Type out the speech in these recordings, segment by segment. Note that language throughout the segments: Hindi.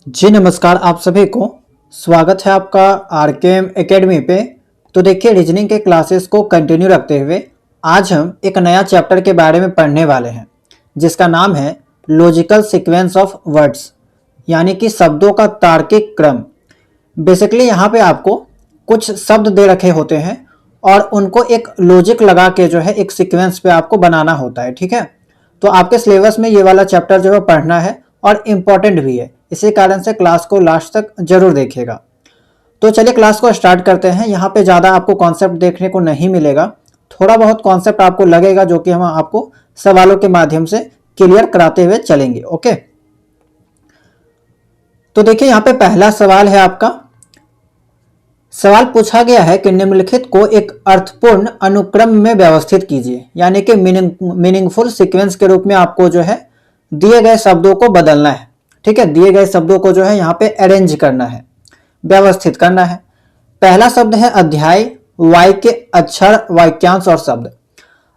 जी नमस्कार, आप सभी को स्वागत है आपका आरकेएम एकेडमी पे। तो देखिए, रीजनिंग के क्लासेस को कंटिन्यू रखते हुए आज हम एक नया चैप्टर के बारे में पढ़ने वाले हैं जिसका नाम है लॉजिकल सीक्वेंस ऑफ वर्ड्स, यानी कि शब्दों का तार्किक क्रम। बेसिकली यहाँ पे आपको कुछ शब्द दे रखे होते हैं और उनको एक लॉजिक लगा के जो है एक सीक्वेंस पे आपको बनाना होता है। ठीक है, तो आपके सिलेबस में ये वाला चैप्टर जो है पढ़ना है और इम्पॉर्टेंट भी है, इसी कारण से क्लास को लास्ट तक जरूर देखिएगा। तो चलिए क्लास को स्टार्ट करते हैं। यहाँ पे ज़्यादा आपको कॉन्सेप्ट देखने को नहीं मिलेगा, थोड़ा बहुत कॉन्सेप्ट आपको लगेगा जो कि हम आपको सवालों के माध्यम से क्लियर कराते हुए चलेंगे। ओके, तो देखिए यहाँ पे पहला सवाल है आपका। सवाल पूछा गया है कि निम्नलिखित को एक अर्थपूर्ण अनुक्रम में व्यवस्थित कीजिए, यानी कि मीनिंगफुल सीक्वेंस के रूप में आपको जो है दिए गए शब्दों को बदलना है। ठीक है, दिए गए शब्दों को जो है यहाँ पे अरेंज करना है, व्यवस्थित करना है। पहला शब्द है अध्याय, वाई के अक्षर, वाक्यांश और शब्द।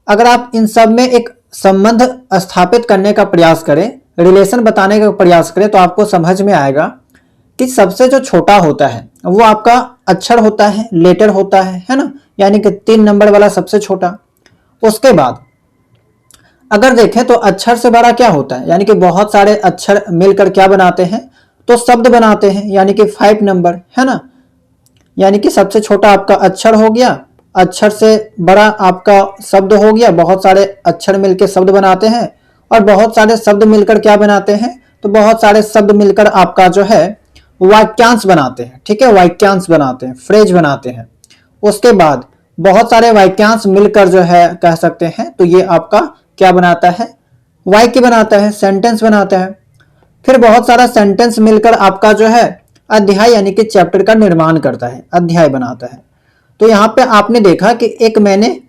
अगर आप इन सब में एक संबंध स्थापित करने का प्रयास करें, रिलेशन बताने का प्रयास करें, तो आपको समझ में आएगा कि सबसे जो छोटा होता है वो आपका अक्षर होता है, लेटर होता है ना, यानी कि 3 नंबर वाला सबसे छोटा। उसके बाद अगर देखें तो अक्षर से बड़ा क्या होता है, यानी कि बहुत सारे अक्षर मिलकर क्या बनाते हैं, तो शब्द बनाते हैं, यानी कि 5 नंबर है ना। यानी कि सबसे छोटा आपका अक्षर हो गया, अक्षर से बड़ा आपका शब्द हो गया, बहुत सारे अक्षर मिलकर शब्द बनाते हैं, और बहुत सारे शब्द मिलकर क्या बनाते हैं, तो बहुत सारे शब्द मिलकर आपका जो है वाक्यांश बनाते हैं। ठीक है, वाक्यांश बनाते हैं, फ्रेज बनाते हैं। उसके बाद बहुत सारे वाक्यांश मिलकर जो है कह सकते हैं, तो ये आपका क्या बनाता है, वाक्य बनाता है, सेंटेंस बनाता है। फिर बहुत सारा सेंटेंस मिलकर आपका जो है अध्याय यानी कि चैप्टर का निर्माण करता है, अध्याय बनाता है। तो यहाँ पे आपने देखा कि एक मैंने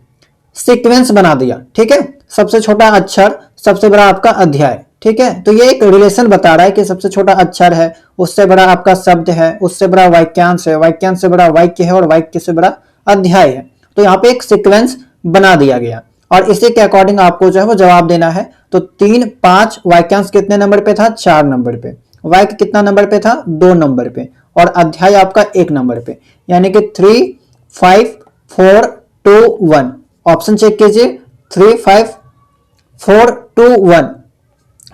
सीक्वेंस बना दिया। ठीक है, सबसे छोटा अक्षर, सबसे बड़ा आपका अध्याय। ठीक है, तो ये एक रिलेशन बता रहा है कि सबसे छोटा अक्षर है, उससे बड़ा आपका शब्द है, उससे बड़ा वाक्यांश है, वाक्यांश से बड़ा वाक्य है, और वाक्य से बड़ा अध्याय है। तो यहाँ पे एक सीक्वेंस बना दिया गया और इसी के अकॉर्डिंग आपको जो है वो जवाब देना है। तो 3, 5, वाक्यांश कितने नंबर पे था, 4 नंबर पे, वाक्य कितना नंबर पे था, 2 नंबर पे, और अध्याय आपका 1 नंबर पे, यानी कि 3, 5, 4, 2, 1। ऑप्शन चेक कीजिए, 3, 5, 4, 2, 1,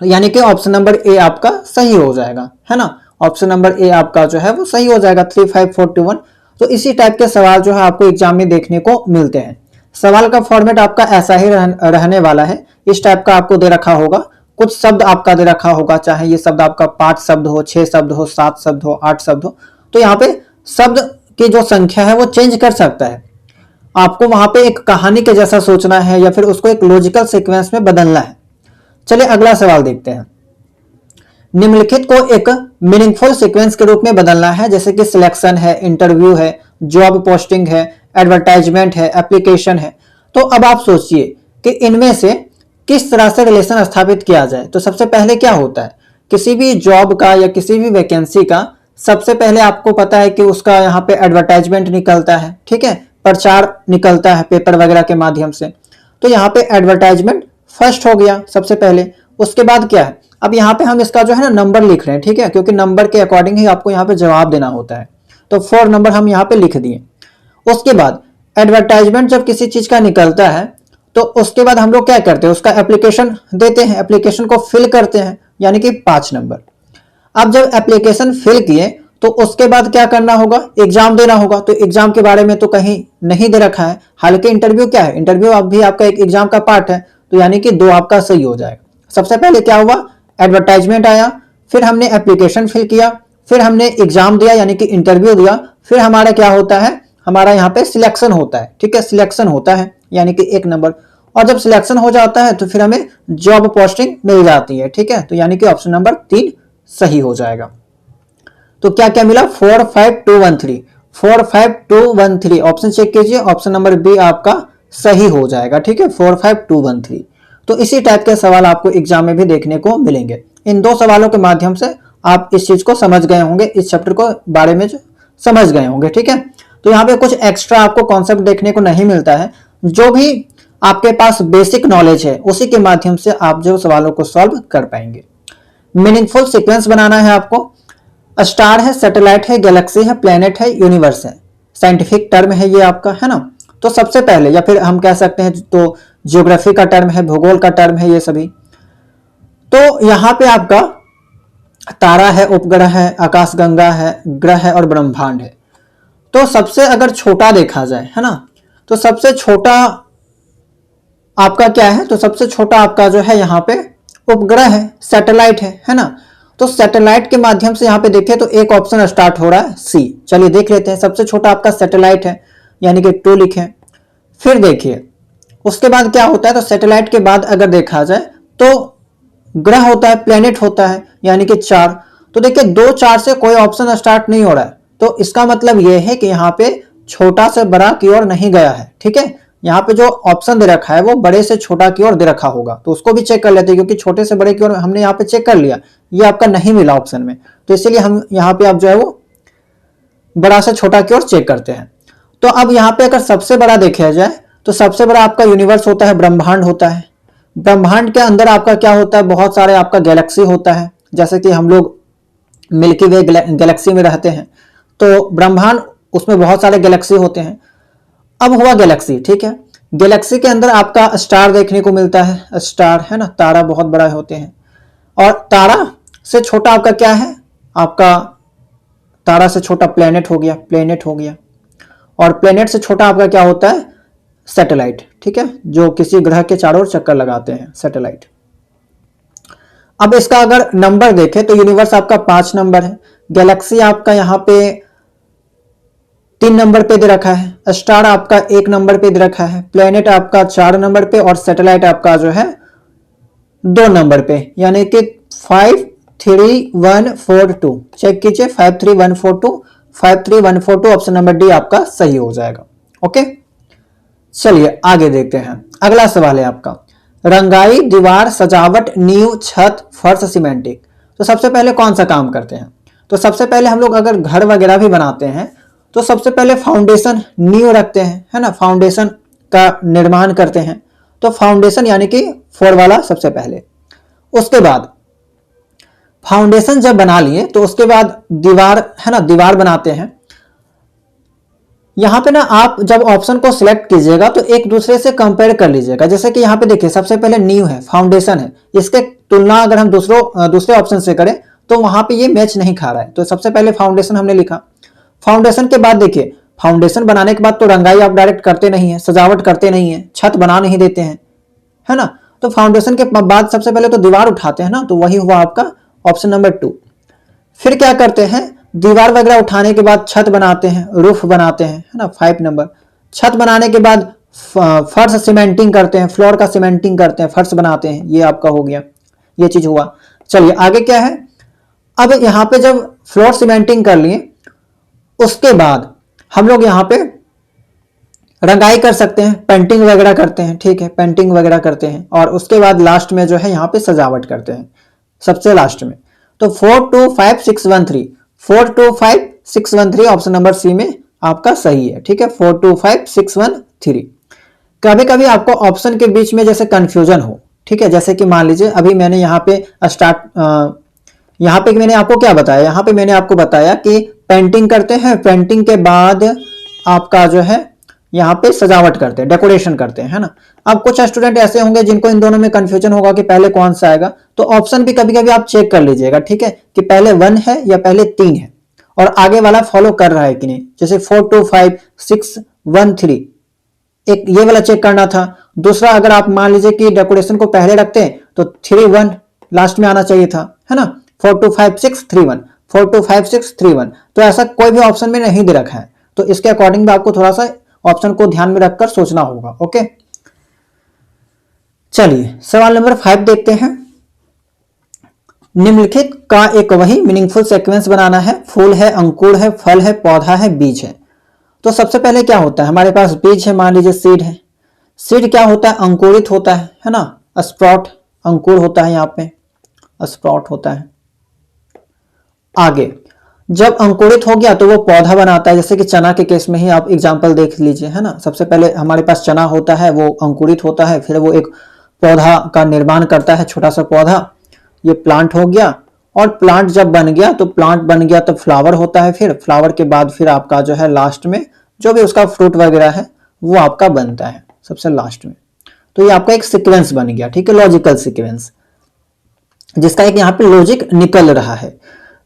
यानी कि ऑप्शन नंबर ए आपका सही हो जाएगा, है ना। ऑप्शन नंबर ए आपका जो है वो सही हो जाएगा, 3, 5, 4, 2, 1। तो इसी टाइप के सवाल जो है आपको एग्जाम में देखने को मिलते हैं। सवाल का फॉर्मेट आपका ऐसा ही रहने वाला है, इस टाइप का आपको दे रखा होगा। कुछ शब्द आपका दे रखा होगा, चाहे ये शब्द आपका 5 शब्द हो, 6 शब्द हो, 7 शब्द हो, 8 शब्द हो, तो यहाँ पे शब्द की जो संख्या है वो चेंज कर सकता है। आपको वहां पे एक कहानी के जैसा सोचना है या फिर उसको एक लॉजिकल सीक्वेंस में बदलना है। चलिए अगला सवाल देखते हैं। निम्नलिखित को एक मीनिंगफुल सीक्वेंस के रूप में बदलना है, जैसे कि सिलेक्शन है, इंटरव्यू है, जॉब पोस्टिंग है, एडवर्टाइजमेंट है, एप्लीकेशन है। तो अब आप सोचिए कि इनमें से किस तरह से रिलेशन स्थापित किया जाए। तो सबसे पहले क्या होता है, किसी भी जॉब का या किसी भी वैकेंसी का सबसे पहले आपको पता है कि उसका यहाँ पे एडवर्टाइजमेंट निकलता है। ठीक है, प्रचार निकलता है पेपर वगैरह के माध्यम से। तो यहाँ पे एडवर्टाइजमेंट फर्स्ट हो गया सबसे पहले। उसके बाद क्या है, अब यहाँ पे हम इसका जो है ना नंबर लिख रहे हैं। ठीक है, क्योंकि नंबर के अकॉर्डिंग ही आपको यहाँ पे जवाब देना होता है। तो 4 नंबर हम यहाँ पे लिख दिए। उसके बाद एडवर्टाइजमेंट जब किसी चीज का निकलता है तो उसके बाद हम लोग क्या करते हैं, उसका एप्लीकेशन देते हैं, एप्लीकेशन को फिल करते हैं, यानी कि 5 नंबर। अब जब एप्लीकेशन फिल किए तो उसके बाद क्या करना होगा, एग्जाम देना होगा। तो एग्जाम के बारे में तो कहीं नहीं दे रखा है, हालांकि इंटरव्यू क्या है, इंटरव्यू अब भी आपका एक एग्जाम का पार्ट है। तो यानी कि 2 आपका सही हो जाएगा। सबसे पहले क्या हुआ, एडवर्टाइजमेंट आया, फिर हमने एप्लीकेशन फिल किया, फिर हमने एग्जाम दिया यानी कि इंटरव्यू दिया, फिर हमारा क्या होता है, हमारा यहाँ पे सिलेक्शन होता है। ठीक है, सिलेक्शन होता है यानी कि 1 नंबर। और जब सिलेक्शन हो जाता है तो फिर हमें जॉब पोस्टिंग मिल जाती है। ठीक है, तो यानी कि ऑप्शन नंबर 3 सही हो जाएगा। तो क्या क्या मिला, 4, 5, 2, 1, 3, 4, 5, 2, 1, 3। ऑप्शन चेक कीजिए, ऑप्शन नंबर बी आपका सही हो जाएगा। ठीक है, 4, 5, 2, 1, 3। तो इसी टाइप के सवाल आपको एग्जाम में भी देखने को मिलेंगे। इन 2 सवालों के माध्यम से आप इस चीज को समझ गए होंगे, इस चैप्टर को बारे में जो समझ गए होंगे। ठीक है, तो यहाँ पे कुछ एक्स्ट्रा आपको कॉन्सेप्ट देखने को नहीं मिलता है। जो भी आपके पास बेसिक नॉलेज है उसी के माध्यम से आप जो सवालों को सॉल्व कर पाएंगे। मीनिंगफुल सीक्वेंस बनाना है आपको। स्टार है, सैटेलाइट है, गैलेक्सी है, प्लेनेट है, यूनिवर्स है, साइंटिफिक टर्म है ये आपका, है ना। तो सबसे पहले, या फिर हम कह सकते हैं तो ज्योग्राफी का टर्म है, भूगोल का टर्म है ये सभी। तो यहाँ पे आपका तारा है, उपग्रह है, आकाशगंगा है, ग्रह है और ब्रह्मांड है। तो सबसे अगर छोटा देखा जाए, है ना, तो सबसे छोटा आपका क्या है, तो सबसे छोटा आपका जो है यहाँ पे उपग्रह है, सैटेलाइट है ना। तो सैटेलाइट के माध्यम से यहाँ पे देखें तो एक ऑप्शन स्टार्ट हो रहा है सी। चलिए देख लेते हैं, सबसे छोटा आपका सैटेलाइट है, यानी कि 2 लिखें। फिर देखिए उसके बाद क्या होता है, तो सैटेलाइट के बाद अगर देखा जाए तो ग्रह होता है, प्लेनेट होता है, यानी कि 4। तो देखिए 2 4 से कोई ऑप्शन स्टार्ट नहीं हो रहा है, तो इसका मतलब यह है कि यहाँ पे छोटा से बड़ा की ओर नहीं गया है, ठीक है। यहाँ पे जो ऑप्शन दे रखा है वो बड़े से छोटा की ओर दे रखा होगा, तो उसको भी चेक कर लेते हैं, क्योंकि छोटे से बड़े की ओर हमने यहाँ पे चेक कर लिया, ये आपका नहीं मिला ऑप्शन में, तो इसीलिए हम यहाँ पे आप जो है वो बड़ा से छोटा की ओर चेक करते हैं। तो अब यहाँ पे अगर सबसे बड़ा देखा जाए तो सबसे बड़ा आपका यूनिवर्स होता है, ब्रह्मांड होता है। ब्रह्मांड के अंदर आपका क्या होता है, बहुत सारे आपका गैलेक्सी होता है, जैसे कि हम लोग मिल्की वे गैलेक्सी में रहते हैं, तो ब्रह्मांड उसमें बहुत सारे गैलेक्सी होते हैं। अब हुआ गैलेक्सी, ठीक है। गैलेक्सी के अंदर आपका स्टार देखने को मिलता है, स्टार है ना, तारा बहुत बड़ा होते हैं। और तारा से छोटा आपका क्या है, आपका तारा से छोटा प्लेनेट हो गया, प्लेनेट हो गया। और प्लेनेट से छोटा आपका क्या होता है, सैटेलाइट, ठीक है, जो किसी ग्रह के चारों ओर चक्कर लगाते हैं, सैटेलाइट। अब इसका अगर नंबर देखें तो यूनिवर्स आपका 5 नंबर है, गैलेक्सी आपका यहाँ पे 3 नंबर पे दे रखा है, स्टार आपका 1 नंबर पे दे रखा है, प्लेनेट आपका 4 नंबर पे और सैटेलाइट आपका जो है 2 नंबर पे, यानी कि 53142। चेक कीजिए, 53142, 53142 ऑप्शन नंबर डी आपका सही हो जाएगा। ओके, चलिए आगे देखते हैं। अगला सवाल है आपका, रंगाई, दीवार, सजावट, नींव, छत, फर्श, सीमेंटिंग। तो सबसे पहले कौन सा काम करते हैं, तो सबसे पहले हम लोग अगर घर वगैरह भी बनाते हैं तो सबसे पहले फाउंडेशन, नींव रखते हैं, है ना, फाउंडेशन का निर्माण करते हैं। तो फाउंडेशन यानी कि 4 वाला सबसे पहले। उसके बाद फाउंडेशन जब बना लिए तो उसके बाद दीवार, है ना, दीवार बनाते हैं। यहां पे ना आप जब ऑप्शन को सिलेक्ट कीजिएगा तो एक दूसरे से कंपेयर कर लीजिएगा। जैसे कि यहाँ पे देखिए सबसे पहले नींव है, फाउंडेशन है, इसके तुलना अगर हम दूसरे ऑप्शन से करें तो वहां पे ये मैच नहीं खा रहा है। तो सबसे पहले फाउंडेशन हमने लिखा। फाउंडेशन के बाद देखिए, फाउंडेशन बनाने के बाद तो रंगाई आप डायरेक्ट करते नहीं है, सजावट करते नहीं है, छत बना नहीं देते हैं, है ना। तो फाउंडेशन के बाद सबसे पहले तो दीवार उठाते हैं ना, तो वही हुआ आपका ऑप्शन नंबर 2। फिर क्या करते हैं, दीवार वगैरह उठाने के बाद छत बनाते हैं, रूफ बनाते हैं, है ना, 5 नंबर। छत बनाने के बाद फर्श सीमेंटिंग करते हैं, फ्लोर का सीमेंटिंग करते हैं, फर्श बनाते हैं, ये आपका हो गया, ये चीज हुआ। चलिए आगे क्या है, अब यहाँ पे जब फ्लोर सीमेंटिंग कर लिए उसके बाद हम लोग यहाँ पे रंगाई कर सकते हैं, पेंटिंग वगैरह करते हैं, ठीक है, पेंटिंग वगैरह करते हैं। और उसके बाद लास्ट में जो है यहाँ पे सजावट करते हैं, सबसे लास्ट में। तो 425613, 425613 ऑप्शन नंबर सी में आपका सही है, ठीक है, 425613। कभी कभी आपको ऑप्शन के बीच में जैसे कंफ्यूजन हो, ठीक है, जैसे कि मान लीजिए अभी मैंने यहाँ पे यहाँ पे मैंने आपको क्या बताया, यहाँ पे मैंने आपको बताया कि पेंटिंग करते हैं, पेंटिंग के बाद आपका जो है यहाँ पे सजावट करते हैं, डेकोरेशन करते हैं, है ना। अब कुछ स्टूडेंट ऐसे होंगे जिनको इन दोनों में कंफ्यूजन होगा कि पहले कौन सा आएगा, तो ऑप्शन भी कभी कभी आप चेक कर लीजिएगा, ठीक है, कि पहले 1 है या पहले 3 है और आगे वाला फॉलो कर रहा है कि नहीं। जैसे 425613 एक ये वाला चेक करना था। दूसरा, अगर आप मान लीजिए कि डेकोरेशन को पहले रखते हैं तो 31 लास्ट में आना चाहिए था, है ना, 425631, 425631। तो ऐसा कोई भी ऑप्शन में नहीं दे रखा है, तो इसके अकॉर्डिंग भी आपको थोड़ा सा ऑप्शन को ध्यान में रखकर सोचना होगा। ओके, चलिए सवाल नंबर 5 देखते हैं। निम्नलिखित का एक वही मीनिंगफुल सीक्वेंस बनाना है। फूल है, अंकुर है, फल है, पौधा है, बीज है। तो सबसे पहले क्या होता है, हमारे पास बीज है, मान लीजिए सीड है। सीड क्या होता है, अंकुरित होता है ना, स्प्राउट, अंकुर होता है, यहाँ पे स्प्राउट होता है। आगे जब अंकुरित हो गया तो वो पौधा बनाता है, जैसे कि चना के केस में ही आप एग्जांपल देख लीजिए, है ना। सबसे पहले हमारे पास चना होता है, वो अंकुरित होता है, फिर वो एक पौधा का निर्माण करता है, छोटा सा पौधा, ये प्लांट हो गया। और प्लांट जब बन गया तो प्लांट बन गया तो फ्लावर होता है, फिर फ्लावर के बाद फिर आपका जो है लास्ट में जो भी उसका फ्रूट वगैरह है वो आपका बनता है सबसे लास्ट में। तो ये आपका एक सीक्वेंस बन गया, ठीक है, लॉजिकल सीक्वेंस, जिसका एक यहाँ पे लॉजिक निकल रहा है।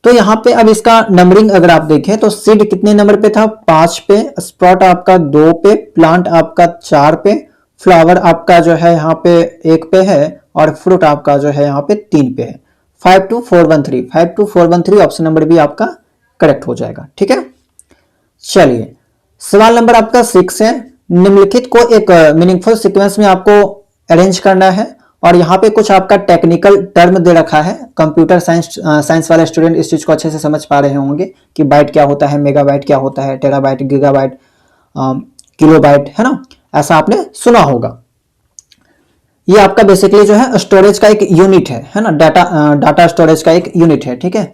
तो यहाँ पे अब इसका नंबरिंग अगर आप देखें तो सीड कितने नंबर पे था, 5 पे, स्प्रॉट आपका 2 पे, प्लांट आपका 4 पे, फ्लावर आपका जो है यहाँ पे 1 पे है, और फ्रूट आपका जो है यहाँ पे 3 पे है। 52413, 52413 ऑप्शन नंबर भी आपका करेक्ट हो जाएगा, ठीक है। चलिए सवाल नंबर आपका 6 है, निम्नलिखित को एक मीनिंगफुल सीक्वेंस में आपको अरेंज करना है, और यहाँ पे कुछ आपका टेक्निकल टर्म दे रखा है। कंप्यूटर साइंस वाले स्टूडेंट इस चीज को अच्छे से समझ पा रहे होंगे कि बाइट क्या होता है, मेगाबाइट क्या होता है, टेराबाइट, गीगाबाइट, किलोबाइट, है ना, ऐसा आपने सुना होगा। ये आपका बेसिकली जो है स्टोरेज का एक यूनिट है ना, डाटा स्टोरेज का एक यूनिट है, ठीक है।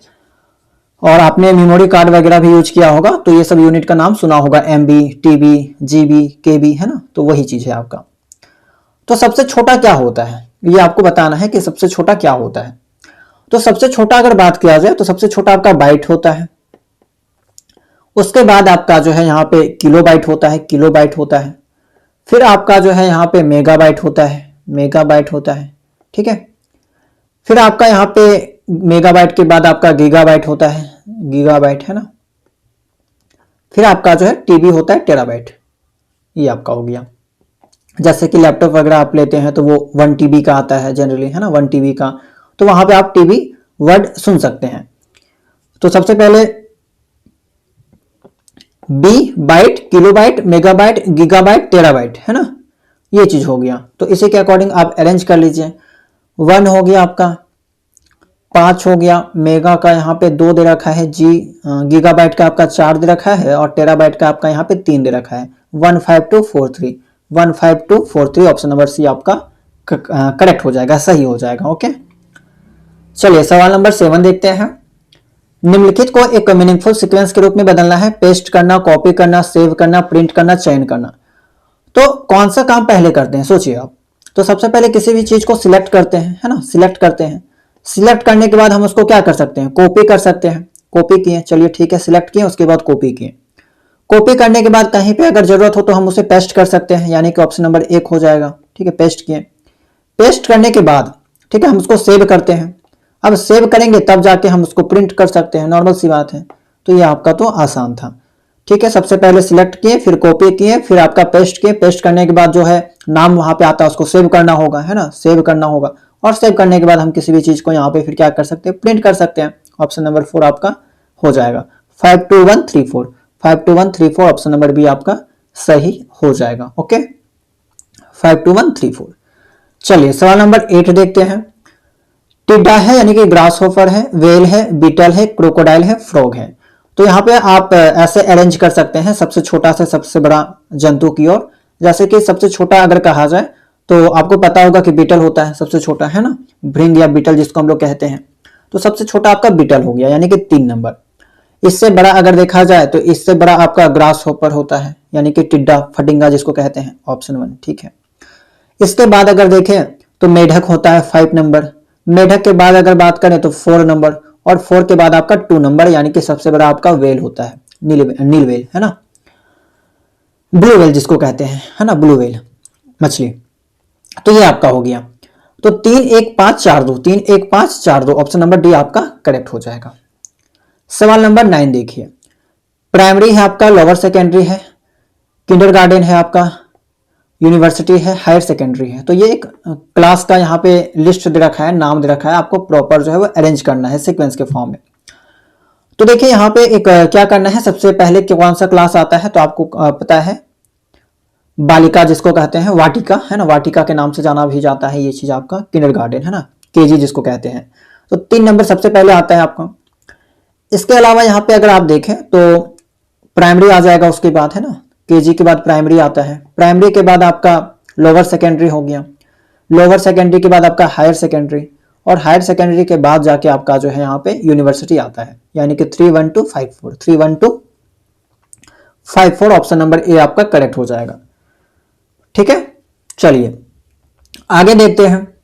और आपने मेमोरी कार्ड वगैरह भी यूज किया होगा तो ये सब यूनिट का नाम सुना होगा, एमबी, टीबी, जीबी, केबी, है ना, तो वही चीज है आपका। तो सबसे छोटा क्या होता है ये आपको बताना है कि सबसे छोटा क्या होता है। तो सबसे छोटा अगर बात किया जाए तो सबसे छोटा आपका बाइट होता है, उसके बाद आपका जो है यहाँ पे किलोबाइट होता है, किलोबाइट होता है, फिर आपका जो है यहाँ पे मेगाबाइट होता है, मेगाबाइट होता है, ठीक है। फिर आपका यहाँ पे मेगाबाइट के बाद आपका गीगाबाइट होता है, गीगाबाइट, है ना। फिर आपका जो है टीबी होता है, टेराबाइट, ये आपका हो गया। जैसे कि लैपटॉप वगैरह आप लेते हैं तो वो 1 टीबी का आता है जनरली, है ना, 1 टीबी का, तो वहां पे आप टीबी वर्ड सुन सकते हैं। तो सबसे पहले B byte, kilobyte, megabyte, gigabyte, terabyte, है ना, ये चीज हो गया। तो इसी के अकॉर्डिंग आप अरेंज कर लीजिए। 1 हो गया आपका, 5 हो गया, मेगा का यहाँ पे 2 दे रखा है जी, गीगाबाइट का आपका 4 दे रखा है, और टेराबाइट का आपका यहाँ पे 3 दे रखा है। 15243, 15243 ऑप्शन नंबर सी आपका करेक्ट हो जाएगा, सही हो जाएगा, ओके। चलिए सवाल नंबर 7 देखते हैं। निम्नलिखित को एक मीनिंगफुल सीक्वेंस के रूप में बदलना है, पेस्ट करना, कॉपी करना, सेव करना, प्रिंट करना, चयन करना। तो कौन सा काम पहले करते हैं सोचिए आप। तो सबसे पहले किसी भी चीज को सिलेक्ट करते हैं, है ना, सिलेक्ट करते हैं। सिलेक्ट करने के बाद हम उसको क्या कर सकते हैं, कॉपी कर सकते हैं। कॉपी किए, चलिए ठीक है, सिलेक्ट किए, उसके बाद कॉपी किए। कॉपी करने के बाद कहीं पे अगर जरूरत हो तो हम उसे पेस्ट कर सकते हैं, यानी कि ऑप्शन नंबर 1 हो जाएगा, ठीक है, पेस्ट किए। पेस्ट करने के बाद ठीक है हम उसको सेव करते हैं। अब सेव करेंगे तब जाके हम उसको प्रिंट कर सकते हैं, नॉर्मल सी बात है। तो ये आपका तो आसान था, ठीक है। सबसे पहले सिलेक्ट किए, फिर कॉपी किए, फिर आपका पेस्ट किए। पेस्ट करने के बाद जो है नाम वहां पे आता है उसको सेव करना होगा, है ना, सेव करना होगा। और सेव करने के बाद हम किसी भी चीज को यहाँ पे फिर क्या कर सकते हैं, प्रिंट कर सकते हैं। ऑप्शन नंबर 4 आपका हो जाएगा। 52134, 52134 ऑप्शन नंबर बी आपका सही हो जाएगा, ओके, 52134। चलिए सवाल नंबर 8 देखते हैं। टिड्डा है यानी कि ग्रास होपर है, वेल है, बीटल है, क्रोकोडाइल है, फ्रॉग है। तो यहाँ पे आप ऐसे अरेंज कर सकते हैं सबसे छोटा से सबसे बड़ा जंतु की ओर। जैसे कि सबसे छोटा अगर कहा जाए तो आपको पता होगा कि बीटल होता है सबसे छोटा, है ना, भृंग या बीटल जिसको हम लोग कहते हैं। तो सबसे छोटा आपका बीटल हो गया, यानी कि 3 नंबर। इससे बड़ा अगर देखा जाए तो इससे बड़ा आपका ग्रास होपर होता है, यानी कि टिड्डा, फटिंगा जिसको कहते हैं, ऑप्शन 1, ठीक है। इसके बाद अगर देखें तो मेढक होता है 5 नंबर। मेढक के बाद अगर बात करें तो 4 नंबर, और 4 के बाद आपका 2 नंबर, यानी कि सबसे बड़ा आपका वेल होता है, नील वेल, है ना, ब्लू वेल जिसको कहते हैं, है ना, ब्लू वेल मछली। तो ये आपका हो गया। तो 3 1 5 4 2, 3 1 5 4 2 ऑप्शन नंबर डी आपका करेक्ट हो जाएगा। सवाल नंबर 9 देखिए। प्राइमरी है आपका, लोअर सेकेंडरी है, किंडरगार्टन है आपका, यूनिवर्सिटी है, हायर सेकेंडरी है। तो ये एक क्लास का यहाँ पे लिस्ट दे रखा है, नाम दे रखा है, आपको प्रॉपर जो है वो अरेंज करना है सीक्वेंस के फॉर्म में। तो देखिए यहाँ पे एक क्या करना है, सबसे पहले कौन सा क्लास आता है तो आपको पता है, बालिका जिसको कहते हैं, वाटिका, है ना, वाटिका के नाम से जाना भी जाता है ये चीज आपका, किंडरगार्टन, है ना, केजी जिसको कहते हैं। तो 3 नंबर सबसे पहले आता है आपका। इसके अलावा यहाँ पे अगर आप देखें तो प्राइमरी आ जाएगा उसके बाद, है ना, केजी के बाद प्राइमरी आता है। प्राइमरी के बाद आपका लोअर सेकेंडरी हो गया, लोअर सेकेंडरी के बाद आपका हायर सेकेंडरी, और हायर सेकेंडरी के बाद जाके आपका जो है यहाँ पे यूनिवर्सिटी आता है, यानी कि 31254, 31254 ऑप्शन नंबर ए आपका करेक्ट हो जाएगा, ठीक है। चलिए आगे देखते हैं।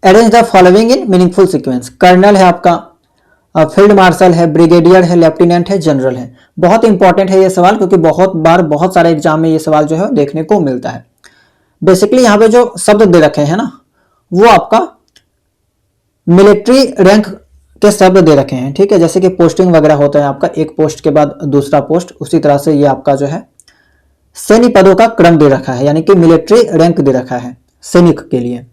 Arrange the following in meaningful sequence. Colonel है आपका, फील्ड मार्शल है, ब्रिगेडियर है, लेफ्टिनेंट है, जनरल है। बहुत इंपॉर्टेंट है ये सवाल, क्योंकि बहुत बार बहुत सारे एग्जाम में ये सवाल जो है देखने को मिलता है। बेसिकली यहाँ पे जो शब्द दे रखे हैं ना, वो आपका मिलिट्री रैंक के शब्द दे रखे हैं, ठीक है। जैसे कि पोस्टिंग वगैरह होता है आपका, एक पोस्ट के बाद दूसरा पोस्ट, उसी तरह से ये आपका जो है सैन्य पदों का क्रम दे रखा है, यानी कि मिलिट्री रैंक दे रखा है सैनिक के लिए,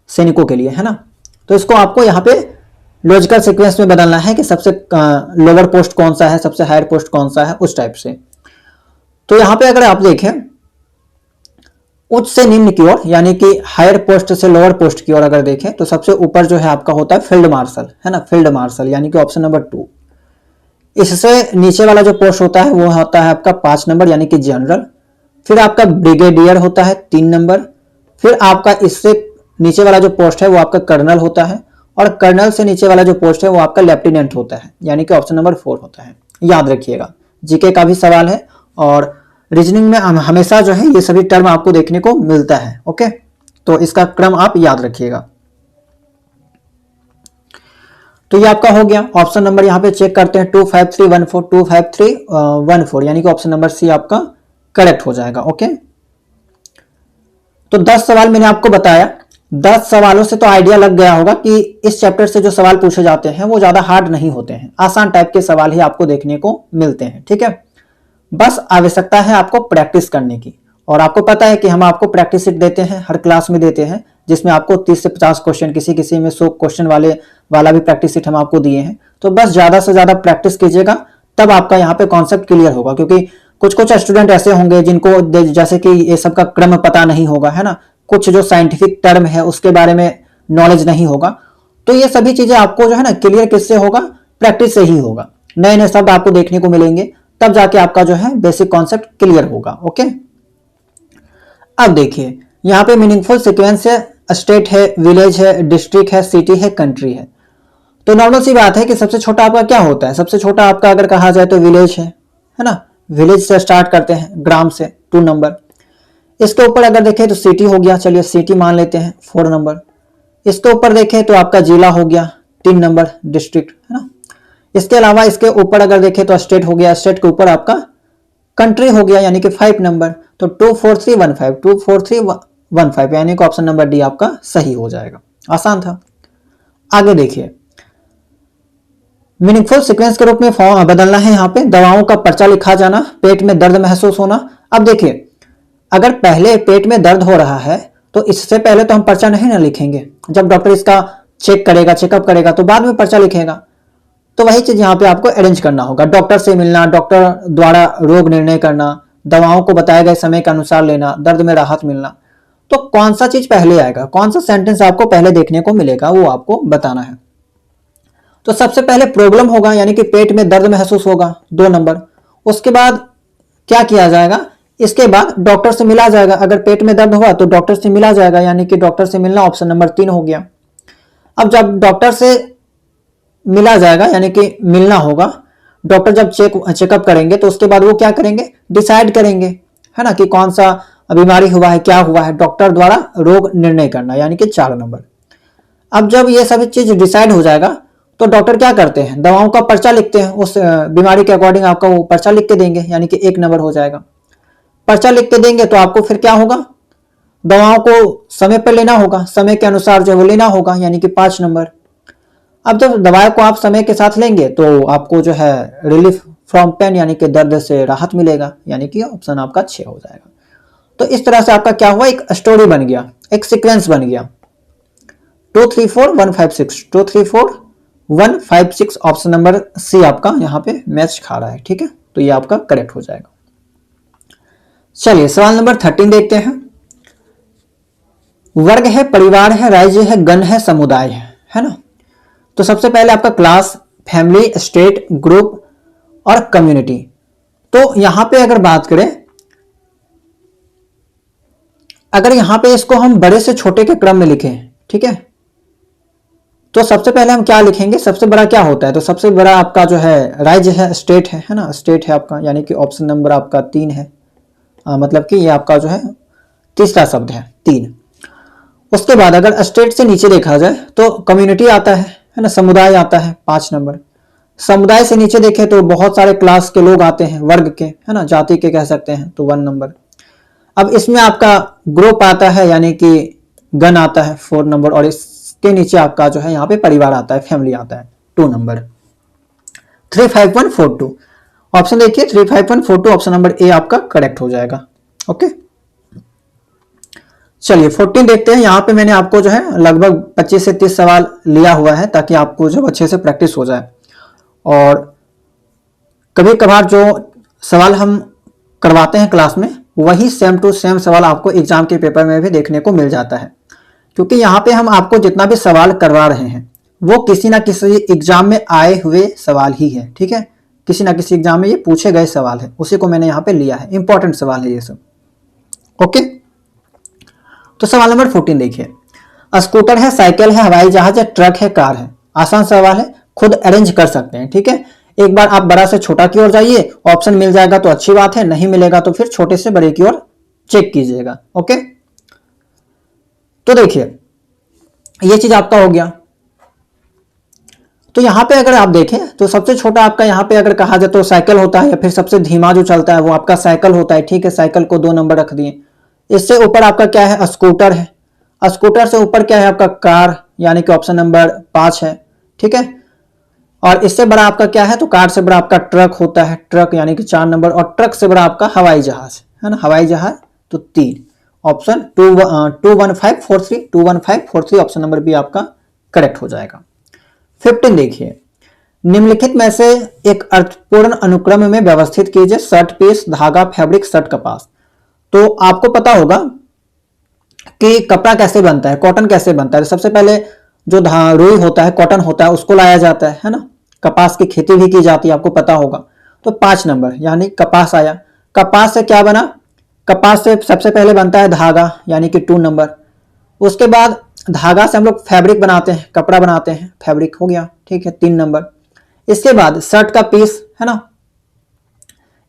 सैनिकों के लिए, है ना। तो इसको आपको यहाँ पे लॉजिकल सीक्वेंस में बदलना है कि सबसे लोअर पोस्ट कौन सा है, सबसे हायर पोस्ट कौन सा है, उस टाइप से। तो यहाँ पे अगर आप देखें उच्च से निम्न की ओर, यानी कि हायर पोस्ट से लोअर पोस्ट की ओर अगर देखें, तो सबसे ऊपर जो है आपका होता है फील्ड मार्शल, है ना, फील्ड मार्शल, यानी कि ऑप्शन नंबर 2। इससे नीचे वाला जो पोस्ट होता है वो होता है आपका 5 नंबर, यानी कि जनरल। फिर आपका ब्रिगेडियर होता है 3 नंबर। फिर आपका इससे नीचे वाला जो पोस्ट है वो आपका कर्नल होता है, और कर्नल से नीचे वाला जो पोस्ट है वो आपका लेफ्टिनेंट होता है, यानी कि ऑप्शन नंबर 4 होता है। याद रखिएगा, जीके का भी सवाल है, और रीजनिंग में हमेशा जो है ये सभी टर्म आपको देखने को मिलता है। ओके, तो इसका क्रम आप याद रखिएगा। तो ये आपका हो गया। ऑप्शन नंबर यहाँ पे चेक करते हैं, 25314, 25314, यानी कि ऑप्शन नंबर सी आपका करेक्ट हो जाएगा। ओके, तो 10 सवाल मैंने आपको बताया। 10 सवालों से तो आइडिया लग गया होगा कि इस चैप्टर से जो सवाल पूछे जाते हैं वो ज्यादा हार्ड नहीं होते हैं, आसान टाइप के सवाल ही आपको देखने को मिलते हैं, ठीक है। बस आवश्यकता है आपको प्रैक्टिस करने की, और आपको पता है कि हम आपको प्रैक्टिस शीट देते हैं, हर क्लास में देते हैं, जिसमें आपको 30 से 50 क्वेश्चन, किसी किसी में 100 क्वेश्चन वाला भी प्रैक्टिस शीट हम आपको दिए हैं। तो बस ज्यादा से ज्यादा प्रैक्टिस कीजिएगा, तब आपका यहाँ पे कॉन्सेप्ट क्लियर होगा। क्योंकि कुछ कुछ स्टूडेंट ऐसे होंगे जिनको जैसे कि ये सब का क्रम पता नहीं होगा, है ना, कुछ जो साइंटिफिक टर्म है उसके बारे में नॉलेज नहीं होगा। तो ये सभी चीजें आपको जो है ना क्लियर किससे होगा, प्रैक्टिस से ही होगा। नए नए शब्द आपको देखने को मिलेंगे, तब जाके आपका जो है बेसिक कॉन्सेप्ट क्लियर होगा। ओके, अब देखिए यहाँ पे मीनिंगफुल सीक्वेंस है, स्टेट है, विलेज है, डिस्ट्रिक्ट है, सिटी है, कंट्री है। तो नॉर्मल सी बात है कि सबसे छोटा आपका क्या होता है, सबसे छोटा आपका अगर कहा जाए तो विलेज है ना। विलेज से स्टार्ट करते हैं, ग्राम से 2 नंबर। इसके ऊपर अगर देखें तो सिटी हो गया, चलिए सिटी मान लेते हैं 4 नंबर। इसके ऊपर देखें तो आपका जिला हो गया 3 नंबर, डिस्ट्रिक्ट, है ना। इसके अलावा इसके ऊपर अगर देखें तो स्टेट हो गया, स्टेट के ऊपर आपका कंट्री हो गया, यानी कि 5 नंबर। तो 24315, 24315, यानी कि ऑप्शन नंबर डी आपका सही हो जाएगा। आसान था। आगे देखिए, मीनिंगफुल सीक्वेंस के रूप में फॉर्म बदलना है। यहाँ पे दवाओं का पर्चा लिखा जाना, पेट में दर्द महसूस होना। अब देखिए, अगर पहले पेट में दर्द हो रहा है तो इससे पहले तो हम पर्चा नहीं ना लिखेंगे, जब डॉक्टर इसका चेक करेगा, चेकअप करेगा, तो बाद में पर्चा लिखेगा। तो वही चीज यहाँ पे आपको अरेंज करना होगा, डॉक्टर से मिलना, डॉक्टर द्वारा रोग निर्णय करना, दवाओं को बताए गए समय के अनुसार लेना, दर्द में राहत मिलना। तो कौन सा चीज पहले आएगा, कौन सा सेंटेंस आपको पहले देखने को मिलेगा, वो आपको बताना है। तो सबसे पहले प्रॉब्लम होगा, यानी कि पेट में दर्द महसूस होगा, 2 नंबर। उसके बाद क्या किया जाएगा, इसके बाद डॉक्टर से मिला जाएगा। अगर पेट में दर्द हुआ तो डॉक्टर से मिला जाएगा, यानी कि डॉक्टर से मिलना ऑप्शन नंबर 3 हो गया। अब जब डॉक्टर से मिला जाएगा, यानी कि मिलना होगा, डॉक्टर जब चेकअप करेंगे तो उसके बाद वो क्या करेंगे, डिसाइड करेंगे, है ना, कि कौन सा बीमारी हुआ है, क्या हुआ है, डॉक्टर द्वारा रोग निर्णय करना, यानी कि 4 नंबर। अब जब ये सभी चीज डिसाइड हो जाएगा तो डॉक्टर क्या करते हैं, दवाओं का पर्चा लिखते हैं, उस बीमारी के अकॉर्डिंग आपका वो पर्चा लिख के देंगे, यानी कि 1 नंबर हो जाएगा। पर्चा लिख के देंगे तो आपको फिर क्या होगा, दवाओं को समय पर लेना होगा, समय के अनुसार जो है वो लेना होगा, यानी कि 5 नंबर। अब जब दवाई को आप समय के साथ लेंगे तो आपको जो है रिलीफ फ्रॉम पेन, यानी कि दर्द से राहत मिलेगा, यानी कि ऑप्शन आपका 6 हो जाएगा। तो इस तरह से आपका क्या हुआ, एक स्टोरी बन गया, एक सीक्वेंस बन गया। 234156, 234156, ऑप्शन नंबर सी आपका यहाँ पे मैच खा रहा है, ठीक है। तो ये आपका करेक्ट हो जाएगा। चलिए सवाल नंबर 13 देखते हैं। वर्ग है, परिवार है, राज्य है, गण है, समुदाय है ना। तो सबसे पहले आपका क्लास, फैमिली, स्टेट, ग्रुप और कम्युनिटी। तो यहां पे अगर बात करें, अगर यहां पे इसको हम बड़े से छोटे के क्रम में लिखें, ठीक है, तो सबसे पहले हम क्या लिखेंगे, सबसे बड़ा क्या होता है, तो सबसे बड़ा आपका जो है राज्य है, स्टेट है ना, स्टेट है आपका, यानी कि ऑप्शन नंबर आपका 3 है। मतलब कि ये आपका जो है तीसरा शब्द है 3। उसके बाद अगर स्टेट से नीचे देखा जाए तो कम्युनिटी आता है ना, समुदाय आता है 5 नंबर। समुदाय से नीचे देखें तो बहुत सारे क्लास के लोग आते हैं, वर्ग के, है ना, जाति के कह सकते हैं, तो 1 नंबर। अब इसमें आपका ग्रुप आता है यानी कि गण आता है 4 नंबर, और इसके नीचे आपका जो है यहाँ पे परिवार आता है, फैमिली आता है 2 नंबर। 35142 ऑप्शन देखिए, 35142 ऑप्शन नंबर ए आपका करेक्ट हो जाएगा। ओके, चलिए 14 देखते हैं। यहाँ पे मैंने आपको जो है लगभग 25 से 30 सवाल लिया हुआ है ताकि आपको जब अच्छे से प्रैक्टिस हो जाए, और कभी कभार जो सवाल हम करवाते हैं क्लास में वही सेम टू सेम सवाल आपको एग्जाम के पेपर में भी देखने को मिल जाता है, क्योंकि यहाँ पे हम आपको जितना भी सवाल करवा रहे हैं वो किसी ना किसी एग्जाम में आए हुए सवाल ही है। ठीक है, किसी ना किसी एग्जाम में ये पूछे गए सवाल है, उसी को मैंने यहाँ पे लिया है, इंपॉर्टेंट सवाल है ये सब। ओके, तो सवाल नंबर 14 देखिए, स्कूटर है, साइकिल है, हवाई जहाज है, ट्रक है, कार है। आसान सवाल है, खुद अरेंज कर सकते हैं। ठीक है, एक बार आप बड़ा से छोटा की ओर जाइए, ऑप्शन मिल जाएगा तो अच्छी बात है, नहीं मिलेगा तो फिर छोटे से बड़े की ओर चेक कीजिएगा। ओके, तो देखिए ये चीज आपका हो गया। तो यहां पे अगर आप देखें तो सबसे छोटा आपका यहाँ पे अगर कहा जाए तो साइकिल होता है, या फिर सबसे धीमा जो चलता है वो आपका साइकिल होता है। ठीक है, साइकिल को 2 नंबर रख दिए। इससे ऊपर आपका क्या है, स्कूटर है। स्कूटर से ऊपर क्या है आपका, कार, यानी कि ऑप्शन नंबर 5 है। ठीक है, और इससे बड़ा आपका क्या है, तो कार से बड़ा आपका ट्रक होता है, ट्रक यानी कि 4 नंबर, और ट्रक से बड़ा आपका हवाई जहाज है ना, हवाई जहाज तो 3, ऑप्शन 21543 ऑप्शन नंबर बी आपका करेक्ट हो जाएगा। 15 देखिए, निम्नलिखित में से एक अर्थपूर्ण अनुक्रम में व्यवस्थित कीजिए, शर्ट पीस, धागा, फैब्रिक, शर्ट कपास। तो आपको पता होगा कि कपड़ा कैसे बनता है, कॉटन कैसे बनता है। सबसे पहले जो रुई होता है, कॉटन होता है, उसको लाया जाता है ना, कपास की खेती भी की जाती है, आपको पता होगा। तो 5 नंबर यानी कपास आया। कपास से क्या बना, कपास से सबसे पहले बनता है धागा यानी कि 2 नंबर। उसके बाद धागा से हम लोग फैब्रिक बनाते हैं, कपड़ा बनाते हैं, फैब्रिक हो गया। ठीक है, 3 नंबर। इसके बाद शर्ट का पीस है ना,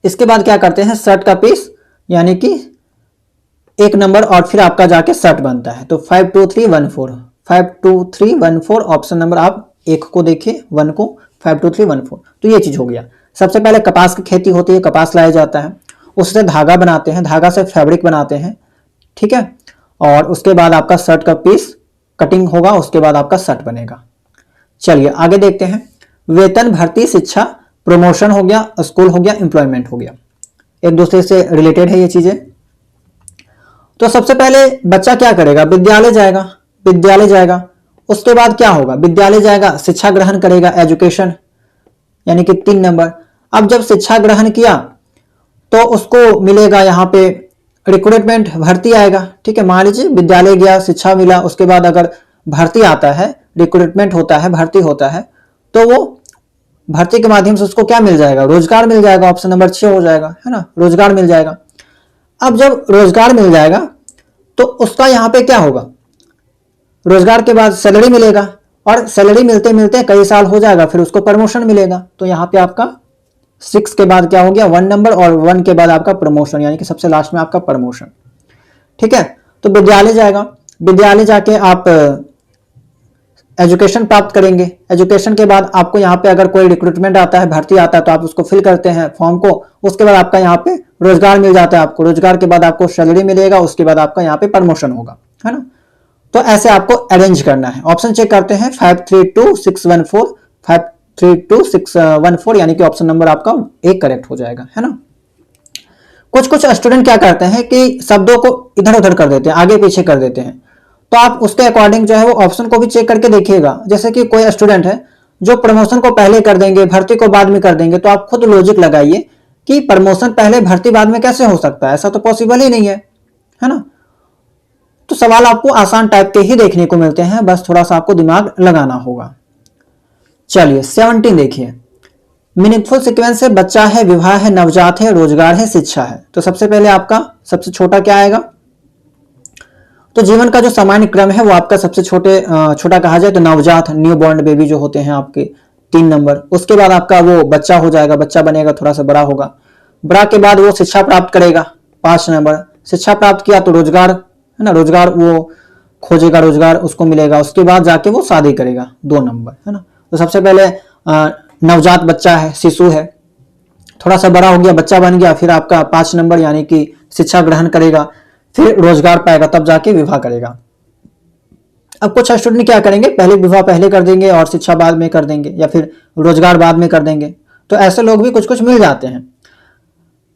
इसके बाद क्या करते हैं, शर्ट का पीस यानी कि 1 नंबर, और फिर आपका जाके शर्ट बनता है। तो 52314 ऑप्शन नंबर आप 1 को देखिए, 1 को 52314। तो ये चीज हो गया। सबसे पहले कपास की खेती होती है, कपास लाया जाता है, उससे धागा बनाते हैं, धागा से फैब्रिक बनाते हैं। ठीक है, और उसके बाद आपका शर्ट का पीस कटिंग होगा, उसके बाद आपका शर्ट बनेगा। चलिए आगे देखते हैं। वेतन, भर्ती, शिक्षा, प्रमोशन हो गया, स्कूल हो गया, एम्प्लॉयमेंट हो गया, एक दूसरे से रिलेटेड है ये चीजें। तो सबसे पहले बच्चा क्या करेगा, विद्यालय जाएगा, विद्यालय जाएगा। उसके बाद क्या होगा, विद्यालय जाएगा, शिक्षा ग्रहण करेगा, एजुकेशन यानी कि 3 नंबर। अब जब शिक्षा ग्रहण किया तो उसको मिलेगा यहाँ पे रिक्रूटमेंट, भर्ती आएगा। ठीक है, मान लीजिए विद्यालय गया, शिक्षा मिला, उसके बाद अगर भर्ती आता है, रिक्रूटमेंट होता है, भर्ती होता है, तो वो भर्ती के माध्यम से उसको क्या मिल जाएगा, रोजगार मिल जाएगा। ऑप्शन नंबर 6 हो जाएगा, है ना, रोजगार मिल जाएगा। अब जब रोजगार मिल जाएगा तो उसका यहाँ पे क्या होगा, रोजगार के बाद सैलरी मिलेगा, और सैलरी मिलते मिलते कई साल हो जाएगा, फिर उसको प्रमोशन मिलेगा। तो यहाँ पे आपका 6 के बाद क्या हो गया, 1 नंबर, और 1 के बाद आपका प्रमोशन यानी कि सबसे लास्ट में आपका प्रमोशन। ठीक है, तो विद्यालय जाएगा, विद्यालय जाके आप एजुकेशन प्राप्त करेंगे। एजुकेशन के बाद आपको यहाँ पे अगर कोई रिक्रूटमेंट आता है, भर्ती आता है, तो आप उसको फिल करते हैं फॉर्म को। उसके बाद आपका यहाँ पे रोजगार मिल जाता है आपको, रोजगार के बाद आपको सैलरी मिलेगा, उसके बाद आपका यहाँ पे प्रमोशन होगा, है ना। तो ऐसे आपको अरेंज करना है। ऑप्शन चेक करते हैं, 532 614 यानी कि ऑप्शन नंबर आपका एक करेक्ट हो जाएगा, है ना। कुछ स्टूडेंट क्या करते हैं कि शब्दों को इधर उधर कर देते हैं, आगे पीछे कर देते हैं। तो आप उसके अकॉर्डिंग जो है वो ऑप्शन को भी चेक करके देखिएगा। जैसे कि कोई स्टूडेंट है जो प्रमोशन को पहले कर देंगे, भर्ती को बाद में कर देंगे, तो आप खुद लॉजिक लगाइए कि प्रमोशन पहले भर्ती बाद में कैसे हो सकता है, ऐसा तो पॉसिबल ही नहीं है ना। तो सवाल आपको आसान टाइप के ही देखने को मिलते हैं, बस थोड़ा सा आपको दिमाग लगाना होगा। चलिए 17 देखिए, मीनिंगफुल सीक्वेंस है, बच्चा है, विवाह है, नवजात है, रोजगार है, शिक्षा है। तो सबसे पहले आपका सबसे छोटा क्या आएगा, तो जीवन का जो सामान्य क्रम है वो आपका सबसे छोटा कहा जाए तो नवजात, न्यू बॉर्न बेबी जो होते हैं आपके 3 नंबर। उसके बाद आपका वो बच्चा हो जाएगा, बच्चा बनेगा, थोड़ा सा बड़ा होगा। बड़ा के बाद वो शिक्षा प्राप्त करेगा, 5 नंबर। शिक्षा प्राप्त किया तो रोजगार, है ना, रोजगार वो खोजेगा रोजगार, उसको मिलेगा, उसके बाद जाके वो शादी करेगा, 2 नंबर, है ना। तो सबसे पहले नवजात बच्चा है, शिशु है, थोड़ा सा बड़ा हो गया, बच्चा बन गया, फिर आपका 5 नंबर यानी कि शिक्षा ग्रहण करेगा, फिर रोजगार पाएगा, तब जाके विवाह करेगा। अब कुछ स्टूडेंट क्या करेंगे, पहले विवाह पहले कर देंगे और शिक्षा बाद में कर देंगे, या फिर रोजगार बाद में कर देंगे। तो ऐसे लोग भी कुछ कुछ मिल जाते हैं।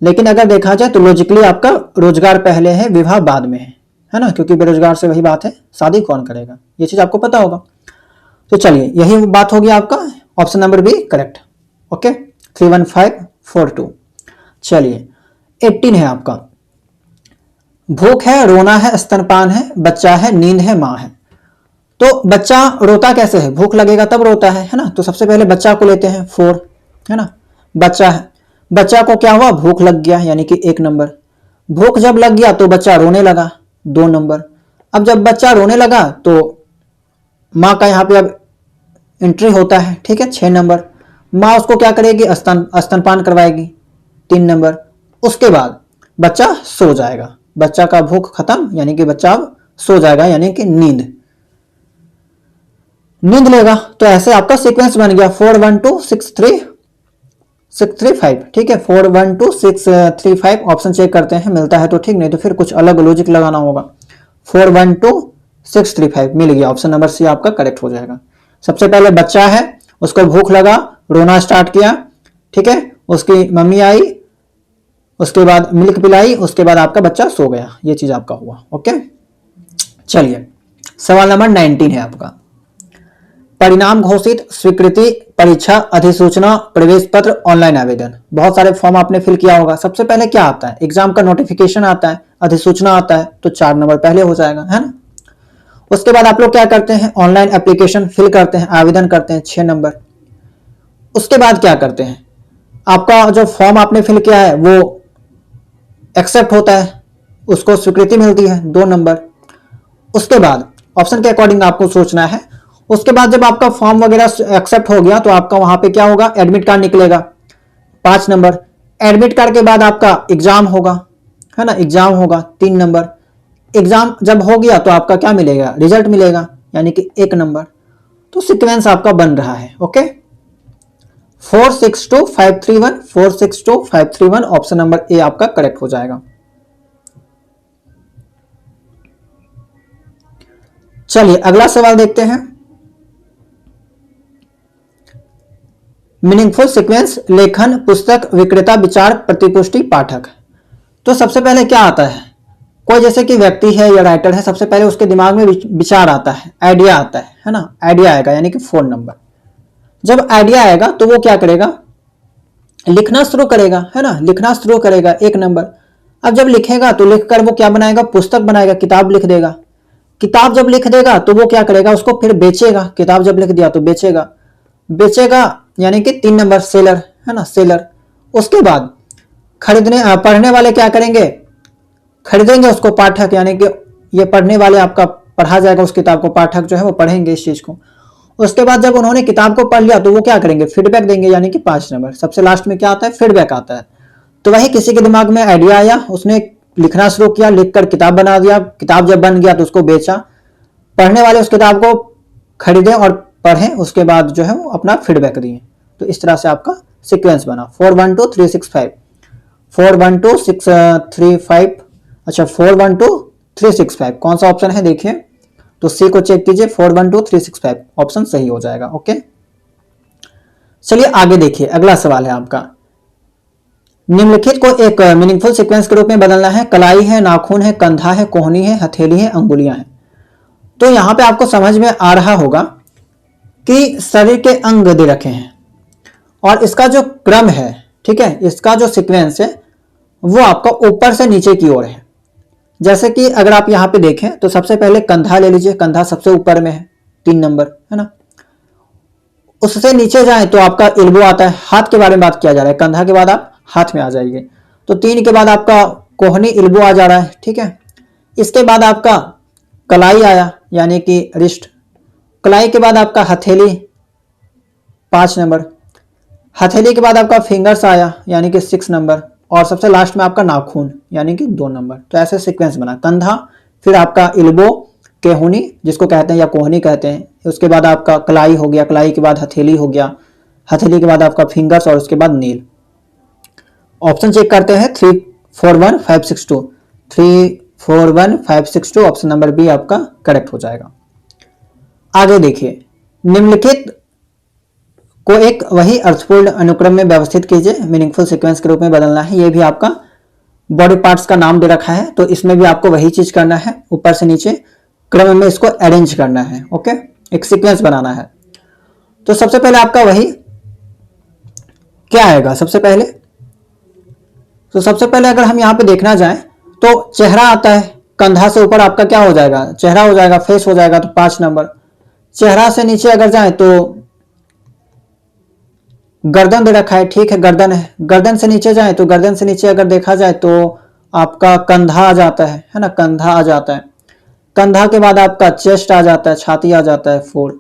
लेकिन अगर देखा जाए तो लॉजिकली आपका रोजगार पहले है, विवाह बाद में है ना, क्योंकि बेरोजगार से वही बात है, शादी कौन करेगा, ये चीज आपको पता होगा। तो चलिए यही बात हो गया आपका, option number B correct. Okay, 31542। चलिए 18 है आपका, भूख है, रोना है, स्तनपान है, बच्चा है, नींद है, माँ है। तो बच्चा रोता कैसे है, भूख लगेगा तब रोता है ना। तो सबसे पहले बच्चा को लेते हैं, 4 है ना, बच्चा है, बच्चा को क्या हुआ, भूख लग गया यानी कि 1 नंबर। भूख जब लग गया तो बच्चा रोने लगा, 2 नंबर। अब जब बच्चा रोने लगा तो माँ का यहाँ पे अब एंट्री होता है, ठीक है, 6 नंबर। माँ उसको क्या करेगी, स्तनपान करवाएगी, 3 नंबर। उसके बाद बच्चा सो जाएगा, बच्चा का भूख खत्म यानी कि बच्चा अब सो जाएगा यानी कि नींद लेगा। तो ऐसे आपका सीक्वेंस बन गया 4 1 2 6 3 6 3 5, ठीक है, 4 1 2 6 3 5। ऑप्शन चेक करते हैं, मिलता है तो ठीक, नहीं तो फिर कुछ अलग लॉजिक लगाना होगा। 4 1 2 6 3 5 मिल गया, ऑप्शन नंबर सी आपका करेक्ट हो जाएगा। सबसे पहले बच्चा है, उसको भूख लगा, रोना स्टार्ट किया, ठीक है, उसकी मम्मी आई, उसके बाद मिल्क पिलाई, उसके बाद आपका बच्चा सो गया, ये चीज आपका हुआ। ओके, चलिए सवाल नंबर 19 है आपका, परिणाम घोषित, स्वीकृति, परीक्षा, अधिसूचना, प्रवेश पत्र, ऑनलाइन आवेदन। बहुत सारे फॉर्म आपने फिल किया होगा। सबसे पहले क्या आता है, एग्जाम का नोटिफिकेशन आता है, अधिसूचना आता है, तो 4 नंबर पहले हो जाएगा, है ना। उसके बाद आप लोग क्या करते हैं, ऑनलाइन एप्लीकेशन फिल करते हैं, आवेदन करते हैं, 6 नंबर। उसके बाद क्या करते हैं, आपका जो फॉर्म आपने फिल किया है वो एक्सेप्ट होता है, उसको स्वीकृति मिलती है, 2 नंबर। उसके बाद ऑप्शन के अकॉर्डिंग आपको सोचना है। उसके बाद जब आपका फॉर्म वगैरह एक्सेप्ट हो गया तो आपका वहां पे क्या होगा, एडमिट कार्ड निकलेगा, 5 नंबर। एडमिट कार्ड के बाद आपका एग्जाम होगा, है ना, एग्जाम होगा, 3 नंबर। एग्जाम जब हो गया तो आपका क्या मिलेगा, रिजल्ट मिलेगा यानी कि 1 नंबर। तो सीक्वेंस आपका बन रहा है। ओके, 462531 462531, ऑप्शन नंबर ए आपका करेक्ट हो जाएगा। चलिए अगला सवाल देखते हैं, मीनिंगफुल सीक्वेंस, लेखन, पुस्तक, विक्रेता, विचार, प्रतिपुष्टि, पाठक। तो सबसे पहले क्या आता है, कोई जैसे कि व्यक्ति है या राइटर है, सबसे पहले उसके दिमाग में विचार आता है, आइडिया आता है ना, आइडिया आएगा यानी कि 4 नंबर। जब आइडिया आएगा तो वो क्या करेगा, लिखना शुरू करेगा, है ना, लिखना शुरू करेगा, 1 नंबर। अब जब लिखेगा तो लिखकर वो क्या बनाएगा, पुस्तक बनाएगा, किताब लिख देगा। किताब जब लिख देगा तो वो क्या करेगा, उसको फिर बेचेगा, किताब जब लिख दिया तो बेचेगा, बेचेगा यानी कि 3 नंबर, सेलर, है ना, सेलर। उसके बाद खरीदने पढ़ने वाले क्या करेंगे, खरीदेंगे उसको, पाठक, यानी कि ये पढ़ने वाले आपका पढ़ा जाएगा उस किताब को, पाठक जो है वो पढ़ेंगे इस चीज को। उसके बाद जब उन्होंने किताब को पढ़ लिया तो वो क्या करेंगे, फीडबैक देंगे यानी कि 5 नंबर। सबसे लास्ट में क्या आता है, फीडबैक आता है। तो वही किसी के दिमाग में आइडिया आया, उसने लिखना शुरू किया, लिखकर किताब बना दिया, किताब जब बन गया तो उसको बेचा, पढ़ने वाले उस किताब को खरीदे और पढ़े, उसके बाद जो है वो अपना फीडबैक दिए। तो इस तरह से आपका सीक्वेंस बना 4 1 2 3 6 5 4 1 2 6 3 5। अच्छा 4 1 2 3 6 5 कौन सा ऑप्शन है देखिए, तो सी को चेक कीजिए, 4 1 2 3 6 5 ऑप्शन सही हो जाएगा। ओके, चलिए आगे देखिए, अगला सवाल है आपका, निम्नलिखित को एक मीनिंगफुल सीक्वेंस के रूप में बदलना है। कलाई है, नाखून है, कंधा है, कोहनी है, हथेली है, अंगुलियां हैं। तो यहां पे आपको समझ में आ रहा होगा कि शरीर के अंग दे रखे हैं और इसका जो क्रम है, ठीक है, इसका जो सीक्वेंस है वो आपका ऊपर से नीचे की ओर है। जैसे कि अगर आप यहां पे देखें तो सबसे पहले कंधा ले लीजिए, कंधा सबसे ऊपर में है, 3 नंबर, है ना। उससे नीचे जाए तो आपका एल्बो आता है, हाथ के बारे में बात किया जा रहा है, कंधा के बाद आप हाथ में आ जाएंगे, तो 3 के बाद आपका कोहनी, एल्बो आ जा रहा है, ठीक है। इसके बाद आपका कलाई आया यानी कि रिस्ट, कलाई के बाद आपका हथेली, 5 नंबर, हथेली के बाद आपका फिंगर्स आया यानी कि 6 नंबर, और सबसे लास्ट में आपका नाखून यानी कि 2 नंबर। तो ऐसे सीक्वेंस बना, कंधा, फिर आपका एल्बो, केहुनी जिसको कहते हैं या कोहनी कहते हैं, उसके बाद आपका कलाई हो गया, कलाई के बाद हथेली हो गया, हथेली के बाद आपका फिंगर्स और उसके बाद नील। ऑप्शन चेक करते हैं 341562, 341562 ऑप्शन नंबर बी आपका करेक्ट हो जाएगा। आगे देखिए, निम्नलिखित को एक वही अर्थपूर्ण अनुक्रम में व्यवस्थित कीजिए, मीनिंगफुल सीक्वेंस के रूप में बदलना है। ये भी आपका बॉडी पार्ट्स का नाम दे रखा है, तो इसमें भी आपको वही चीज करना है, ऊपर से नीचे क्रम में इसको अरेंज करना है। ओके, एक सीक्वेंस बनाना है। तो सबसे पहले आपका वही क्या आएगा, सबसे पहले अगर हम यहाँ पे देखना जाए तो चेहरा आता है, कंधा से ऊपर आपका क्या हो जाएगा, चेहरा हो जाएगा, फेस हो जाएगा, तो 5 नंबर। चेहरा से नीचे अगर जाए तो गर्दन दे रखा है, ठीक है, गर्दन है। गर्दन से नीचे जाए तो गर्दन से नीचे अगर देखा जाए तो आपका कंधा आ जाता है ना, कंधा आ जाता है। कंधा के बाद आपका चेस्ट आ जाता है, छाती आ जाता है 4।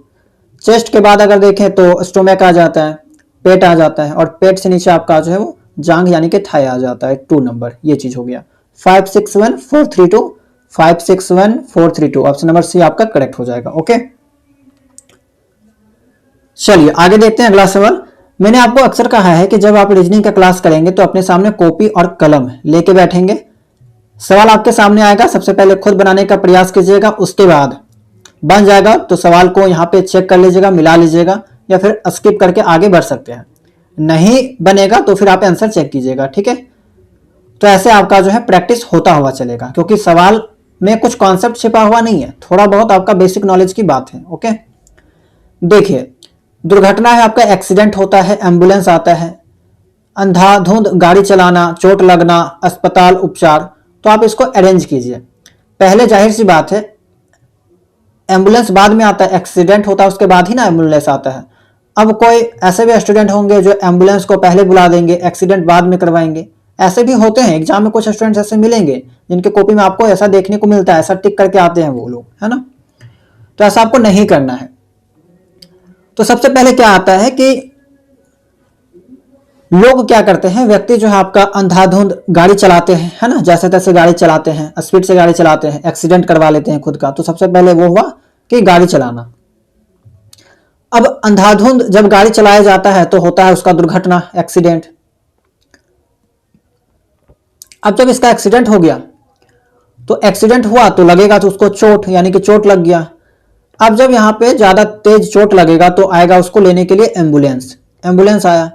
चेस्ट के बाद अगर देखें तो स्टोमक आ जाता है, पेट आ जाता है, और पेट से नीचे आपका जो है वो जांघ यानी कि थाई आ जाता है 2 नंबर। ये चीज हो गया 561432, 561432 ऑप्शन नंबर सी आपका करेक्ट हो जाएगा। ओके, चलिए आगे देखते हैं अगला सवाल। मैंने आपको अक्सर कहा है कि जब आप रीजनिंग का क्लास करेंगे तो अपने सामने कॉपी और कलम लेके बैठेंगे। सवाल आपके सामने आएगा, सबसे पहले खुद बनाने का प्रयास कीजिएगा, उसके बाद बन जाएगा तो सवाल को यहाँ पे चेक कर लीजिएगा, मिला लीजिएगा, या फिर स्किप करके आगे बढ़ सकते हैं। नहीं बनेगा तो फिर आप आंसर चेक कीजिएगा, ठीक है। तो ऐसे आपका जो है प्रैक्टिस होता हुआ चलेगा, क्योंकि सवाल में कुछ कॉन्सेप्ट छिपा हुआ नहीं है, थोड़ा बहुत आपका बेसिक नॉलेज की बात है। ओके, देखिए, दुर्घटना है आपका, एक्सीडेंट होता है, एम्बुलेंस आता है, अंधाधुंध गाड़ी चलाना, चोट लगना, अस्पताल, उपचार। तो आप इसको अरेंज कीजिए। पहले जाहिर सी बात है एम्बुलेंस बाद में आता है, एक्सीडेंट होता है उसके बाद ही ना एम्बुलेंस आता है। अब कोई ऐसे भी स्टूडेंट होंगे जो एम्बुलेंस को पहले बुला देंगे, एक्सीडेंट बाद में करवाएंगे। ऐसे भी होते हैं, एग्जाम में कुछ स्टूडेंट्स ऐसे मिलेंगे जिनके कॉपी में आपको ऐसा देखने को मिलता है, ऐसा टिक करके आते हैं वो लोग, है ना। तो ऐसा आपको नहीं करना है। तो सबसे पहले क्या आता है कि लोग क्या करते हैं, व्यक्ति जो है आपका अंधाधुंध गाड़ी चलाते हैं, है ना, जैसे तैसे गाड़ी चलाते हैं, स्पीड से गाड़ी चलाते हैं, एक्सीडेंट करवा लेते हैं खुद का। तो सबसे पहले वो हुआ कि गाड़ी चलाना। अब अंधाधुंध जब गाड़ी चलाया जाता है तो होता है उसका दुर्घटना, एक्सीडेंट। अब जब इसका एक्सीडेंट हो गया तो एक्सीडेंट हुआ तो लगेगा तो उसको चोट, यानी कि चोट लग गया। अब जब यहाँ पे ज्यादा तेज चोट लगेगा तो आएगा उसको लेने के लिए एम्बुलेंस। एम्बुलेंस आया,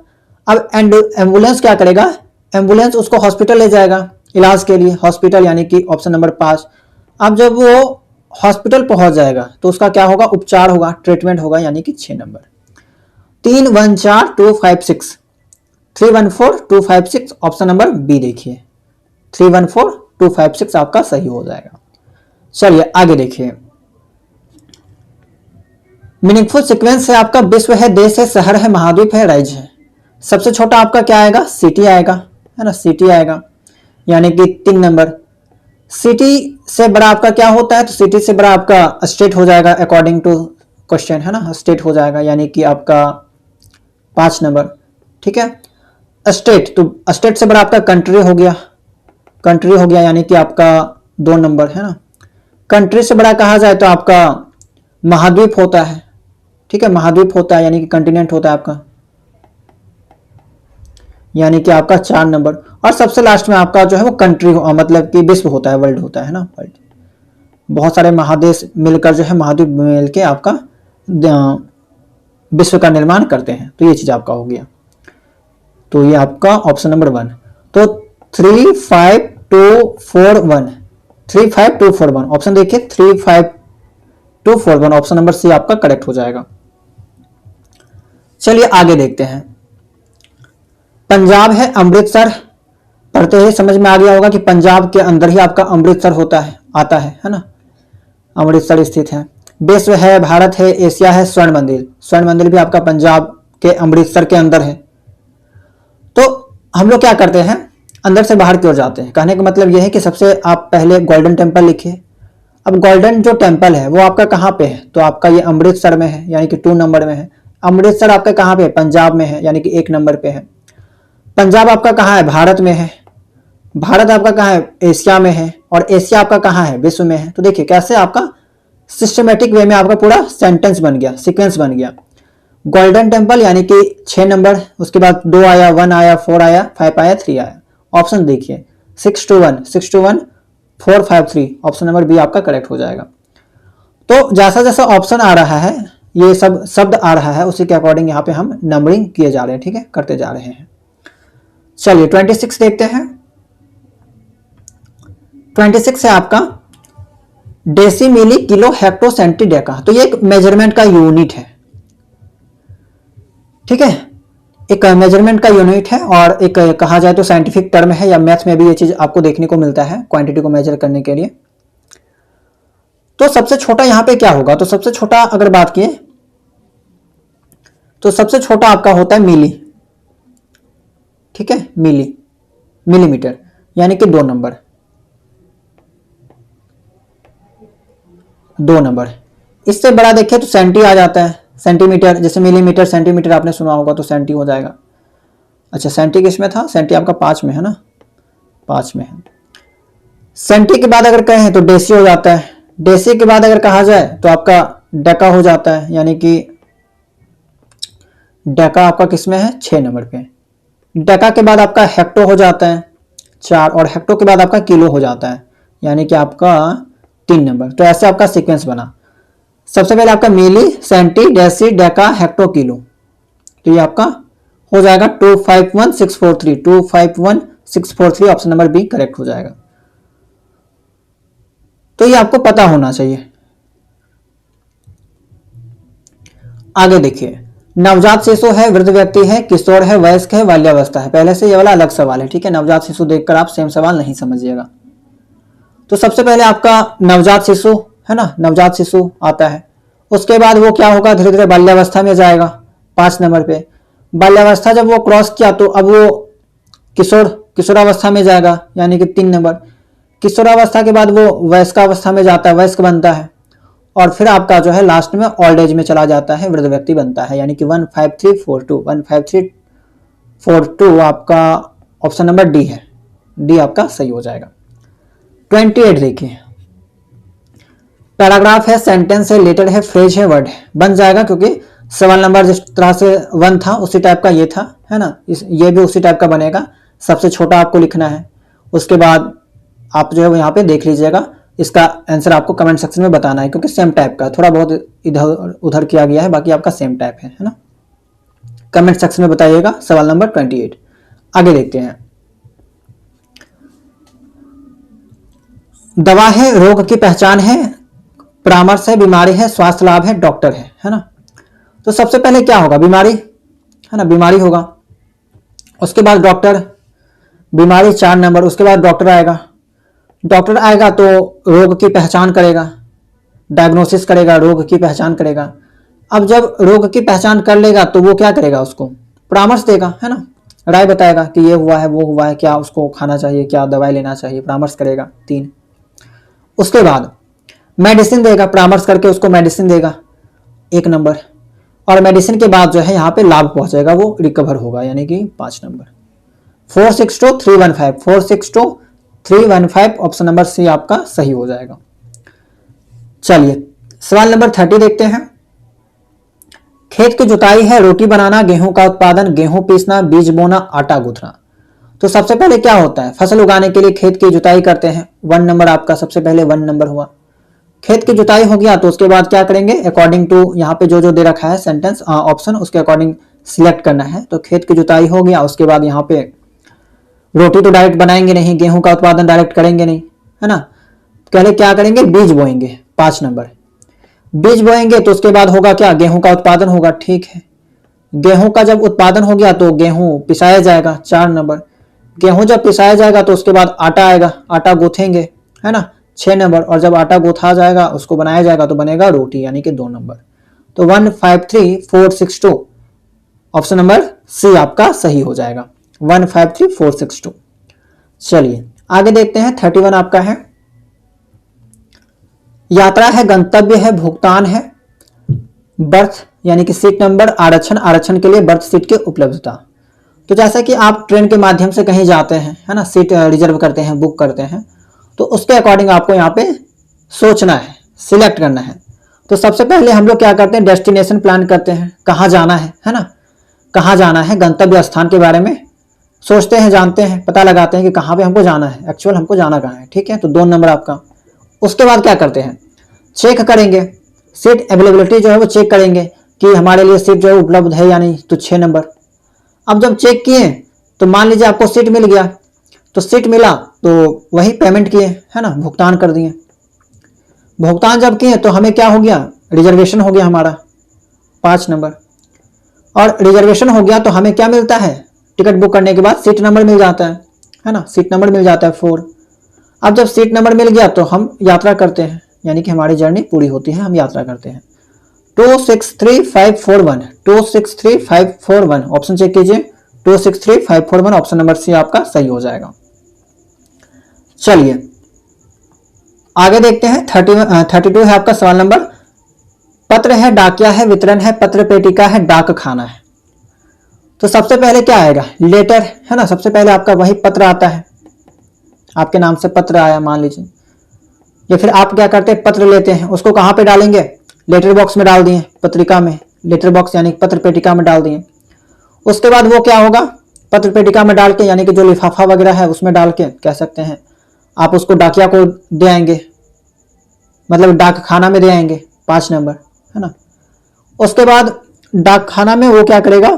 अब एम्बुलेंस क्या करेगा, एम्बुलेंस उसको हॉस्पिटल ले जाएगा इलाज के लिए, हॉस्पिटल यानी कि ऑप्शन नंबर 5। अब जब वो हॉस्पिटल पहुंच जाएगा तो उसका क्या होगा, उपचार होगा, ट्रीटमेंट होगा, यानी कि 6 नंबर। 314256, 314256 ऑप्शन नंबर बी देखिए, 314256 आपका सही हो जाएगा। चलिए आगे देखिए, मीनिंगफुल सीक्वेंस है आपका, विश्व है, देश है, शहर है, महाद्वीप है, राज्य है। सबसे छोटा आपका क्या आएगा, सिटी आएगा, है ना, सिटी आएगा, यानी कि 3 नंबर। सिटी से बड़ा आपका क्या होता है, तो सिटी से बड़ा आपका स्टेट हो जाएगा, अकॉर्डिंग टू क्वेश्चन, है ना, स्टेट हो जाएगा, यानी कि आपका 5 नंबर, ठीक है। स्टेट, तो स्टेट से बड़ा आपका कंट्री हो गया, कंट्री हो गया, यानी कि आपका 2 नंबर, है ना। कंट्री से बड़ा कहा जाए तो आपका महाद्वीप होता है, ठीक है, महाद्वीप होता है, यानी कि कंटिनेंट होता है आपका, यानी कि आपका 4 नंबर। और सबसे लास्ट में आपका जो है वो कंट्री मतलब कि विश्व होता है, वर्ल्ड होता है ना, वर्ल्ड। बहुत सारे महादेश मिलकर जो है, महाद्वीप मिलकर आपका विश्व का निर्माण करते हैं। तो ये चीज आपका हो गया, तो ये आपका ऑप्शन नंबर 1। तो 35241, 35241 ऑप्शन देखिए, 35241 ऑप्शन नंबर सी आपका करेक्ट हो जाएगा। चलिए आगे देखते हैं। पंजाब है, अमृतसर, पढ़ते ही समझ में आ गया होगा कि पंजाब के अंदर ही आपका अमृतसर होता है, आता है ना, अमृतसर स्थित है। विश्व है, भारत है, एशिया है, स्वर्ण मंदिर, स्वर्ण मंदिर भी आपका पंजाब के अमृतसर के अंदर है। तो हम लोग क्या करते हैं, अंदर से बाहर की ओर जाते हैं। कहने का मतलब यह है कि सबसे आप पहले गोल्डन टेम्पल लिखिए। अब गोल्डन जो टेम्पल है वो आपका कहाँ पे है, तो आपका ये अमृतसर में है, यानी कि 2 नंबर में है। अमृतसर आपका कहाँ पे है, पंजाब में है, यानी कि 1 नंबर पे है। पंजाब आपका कहाँ है, भारत में है। भारत आपका कहाँ है, एशिया में है। और एशिया आपका कहाँ है, विश्व में है। तो देखिए कैसे आपका सिस्टमेटिक वे में आपका पूरा सेंटेंस बन गया, सीक्वेंस बन गया। गोल्डन टेम्पल यानी कि 6 नंबर, उसके बाद 2 आया, 1 आया, 4 आया, 5 आया, 3 आया। ऑप्शन देखिए 6 to 1, 6 to 1, 4, 5, 3, option number B आपका करेक्ट हो जाएगा। तो जैसा जैसा ऑप्शन आ रहा है, ये सब शब्द आ रहा है, उसी के अकॉर्डिंग यहाँ पे हम नंबरिंग किए जा रहे हैं, ठीक है, करते जा रहे हैं। चलिए 26 देखते हैं। 26 है आपका डेसीमिली किलो हेक्टो सेंटीडेका। तो ये एक मेजरमेंट का यूनिट है, ठीक है, एक मेजरमेंट का यूनिट है और एक कहा जाए तो साइंटिफिक टर्म है, या मैथ्स में भी ये चीज आपको देखने को मिलता है क्वांटिटी को मेजर करने के लिए। तो सबसे छोटा यहां पे क्या होगा, तो सबसे छोटा अगर बात किए तो सबसे छोटा आपका होता है मिली, ठीक है, मिलीमीटर, यानी कि 2 नंबर, 2 नंबर। इससे बड़ा देखिए तो सेंटी आ जाता है, सेंटीमीटर, जैसे मिलीमीटर सेंटीमीटर आपने सुना होगा तो सेंटी हो जाएगा। अच्छा सेंटी किस में था, सेंटी आपका 5 में है ना, 5 में है। सेंटी के बाद अगर कहें तो डेसी हो जाता है, डेसी के बाद अगर कहा जाए तो आपका डेका हो जाता है, यानी कि डेका आपका किस में है, 6 नंबर पे। डेका के बाद आपका हेक्टो हो जाता है 4, और हेक्टो के बाद आपका किलो हो जाता है, यानी कि आपका 3 नंबर। तो ऐसे आपका सीक्वेंस बना। सबसे पहले आपका milli, centi, deci, deca, hecto, kilo. तो ये आपका हो जाएगा 251643, 251643, ऑप्शन नंबर बी करेक्ट हो जाएगा। तो ये आपको पता होना चाहिए। आगे देखिए, नवजात शिशु है, वृद्ध व्यक्ति है, किशोर है, वयस्क है, बाल्यावस्था है। पहले से ये वाला अलग सवाल है, ठीक है, नवजात शिशु देखकर आप सेम सवाल नहीं समझिएगा। तो सबसे पहले आपका नवजात शिशु है ना, नवजात शिशु आता है, उसके बाद वो क्या होगा, धीरे धीरे बाल्यावस्था में जाएगा 5 नंबर पे। बाल्यावस्था जब वो क्रॉस किया तो अब वो किशोरावस्था में जाएगा, यानी कि 3 नंबर। किशोरावस्था के बाद वो वयस्कावस्था में जाता है, वयस्क बनता है, और फिर आपका जो है लास्ट में ओल्ड एज में चला जाता है, वृद्ध व्यक्ति बनता है, यानी कि 15342, 15342 आपका ऑप्शन नंबर डी है, डी आपका सही हो जाएगा। 28 देखिए, पैराग्राफ है, सेंटेंस है, लेटर है, फ्रेज है, वर्ड है, बन जाएगा, क्योंकि सवाल नंबर जिस तरह से 1 था उसी टाइप का ये था, है ना, ये भी उसी टाइप का बनेगा। सबसे छोटा आपको लिखना है, उसके बाद आप जो है यहाँ पे देख लीजिएगा, इसका आंसर आपको कमेंट सेक्शन में बताना है, क्योंकि सेम टाइप का, थोड़ा बहुत इधर उधर किया गया है, बाकी आपका सेम टाइप है ना। कमेंट सेक्शन में बताइएगा सवाल नंबर 28। आगे देखते हैं। दवा है, रोग की पहचान है, परामर्श है, बीमारी है, स्वास्थ्य लाभ है, डॉक्टर है ना। तो सबसे पहले क्या होगा, बीमारी है ना, बीमारी होगा, उसके बाद डॉक्टर, बीमारी 4 नंबर, उसके बाद डॉक्टर आएगा। डॉक्टर आएगा तो रोग की पहचान करेगा, डायग्नोसिस करेगा, रोग की पहचान करेगा। अब जब रोग की पहचान कर लेगा तो वो क्या करेगा, उसको परामर्श देगा, है ना, राय बताएगा कि ये हुआ है, वो हुआ है, क्या उसको खाना चाहिए, क्या दवाई लेना चाहिए, परामर्श करेगा 3। उसके बाद मेडिसिन देगा, परामर्श करके उसको मेडिसिन देगा 1 नंबर, और मेडिसिन के बाद जो है यहाँ पे लाभ पहुंचेगा, वो रिकवर होगा, यानी कि 5 नंबर। 462-315, 462-315, ऑप्शन नंबर सी आपका सही हो जाएगा। चलिए सवाल नंबर 30 देखते हैं। खेत की जुताई है, रोटी बनाना, गेहूं का उत्पादन, गेहूं पीसना, बीज बोना, आटा गूंथना। तो सबसे पहले क्या होता है, फसल उगाने के लिए खेत की जुताई करते हैं, 1 नंबर आपका सबसे पहले 1 नंबर हुआ। खेत की जुताई हो गया तो उसके बाद क्या करेंगे, अकॉर्डिंग टू यहाँ पे जो जो दे रखा है सेंटेंस ऑप्शन, उसके अकॉर्डिंग सिलेक्ट करना है। तो खेत की जुताई हो गया, उसके बाद यहाँ पे रोटी तो डायरेक्ट बनाएंगे नहीं, गेहूं का उत्पादन डायरेक्ट करेंगे नहीं, है ना, पहले क्या करेंगे, बीज बोएंगे, 5 नंबर। बीज बोएंगे तो उसके बाद होगा क्या, गेहूं का उत्पादन होगा, ठीक है। गेहूं का जब उत्पादन हो गया तो गेहूं पिसाया जाएगा, 4 नंबर। गेहूं जब पिसाया जाएगा तो उसके बाद आटा आएगा, आटा गूंथेंगे, है ना, 6 नंबर। और जब आटा गूंथा जाएगा, उसको बनाया जाएगा तो बनेगा रोटी, यानी कि 2 नंबर। तो 153462, ऑप्शन नंबर सी आपका सही हो जाएगा, 153462। चलिए आगे देखते हैं। 31 आपका है, यात्रा है, गंतव्य है, भुगतान है, बर्थ यानी कि सीट नंबर, आरक्षण, आरक्षण के लिए बर्थ सीट की उपलब्धता। तो जैसा कि आप ट्रेन के माध्यम से कहीं जाते हैं, है ना, सीट रिजर्व करते हैं, बुक करते हैं, तो उसके अकॉर्डिंग आपको यहाँ पे सोचना है, सिलेक्ट करना है। तो सबसे पहले हम लोग क्या करते हैं, डेस्टिनेशन प्लान करते हैं, कहाँ जाना है ना, कहाँ जाना है, गंतव्य स्थान के बारे में सोचते हैं, जानते हैं, पता लगाते हैं कि कहाँ पे हमको जाना है, एक्चुअल हमको जाना कहाँ है, ठीक है। तो 2 नंबर आपका। उसके बाद क्या करते हैं, चेक करेंगे, सीट अवेलेबिलिटी जो है वो चेक करेंगे कि हमारे लिए सीट जो है उपलब्ध है या नहीं, तो 6 नंबर। अब जब चेक किए तो मान लीजिए आपको सीट मिल गया, तो सीट मिला तो वही पेमेंट किए, है ना, भुगतान कर दिए। भुगतान जब किए तो हमें क्या हो गया, रिजर्वेशन हो गया हमारा 5 नंबर। और रिजर्वेशन हो गया तो हमें क्या मिलता है, टिकट बुक करने के बाद सीट नंबर मिल जाता है ना, सीट नंबर मिल जाता है 4। अब जब सीट नंबर मिल गया तो हम यात्रा करते हैं, यानी कि हमारी जर्नी पूरी होती है, हम यात्रा करते हैं। 263541, 263541 ऑप्शन चेक कीजिए, 263541 ऑप्शन नंबर सी आपका सही हो जाएगा। चलिए आगे देखते हैं। 32 है आपका सवाल नंबर। पत्र है, डाकिया है, वितरण है, पत्र पेटिका है, डाक खाना है। तो सबसे पहले क्या आएगा, लेटर, है ना। सबसे पहले आपका वही पत्र आता है, आपके नाम से पत्र आया मान लीजिए, या फिर आप क्या करते हैं, पत्र लेते हैं, उसको कहाँ पे डालेंगे, लेटर बॉक्स में डाल दिए, पत्रिका में, लेटर बॉक्स यानी पत्र पेटिका में डाल दिए। उसके बाद वो क्या होगा, पत्र पेटिका में डाल के, यानी कि जो लिफाफा वगैरह है उसमें डाल के कह सकते हैं, आप उसको डाकिया को दे आएंगे, मतलब डाक खाना में दे आएंगे, 5 नंबर, है ना। उसके बाद डाक खाना में वो क्या करेगा,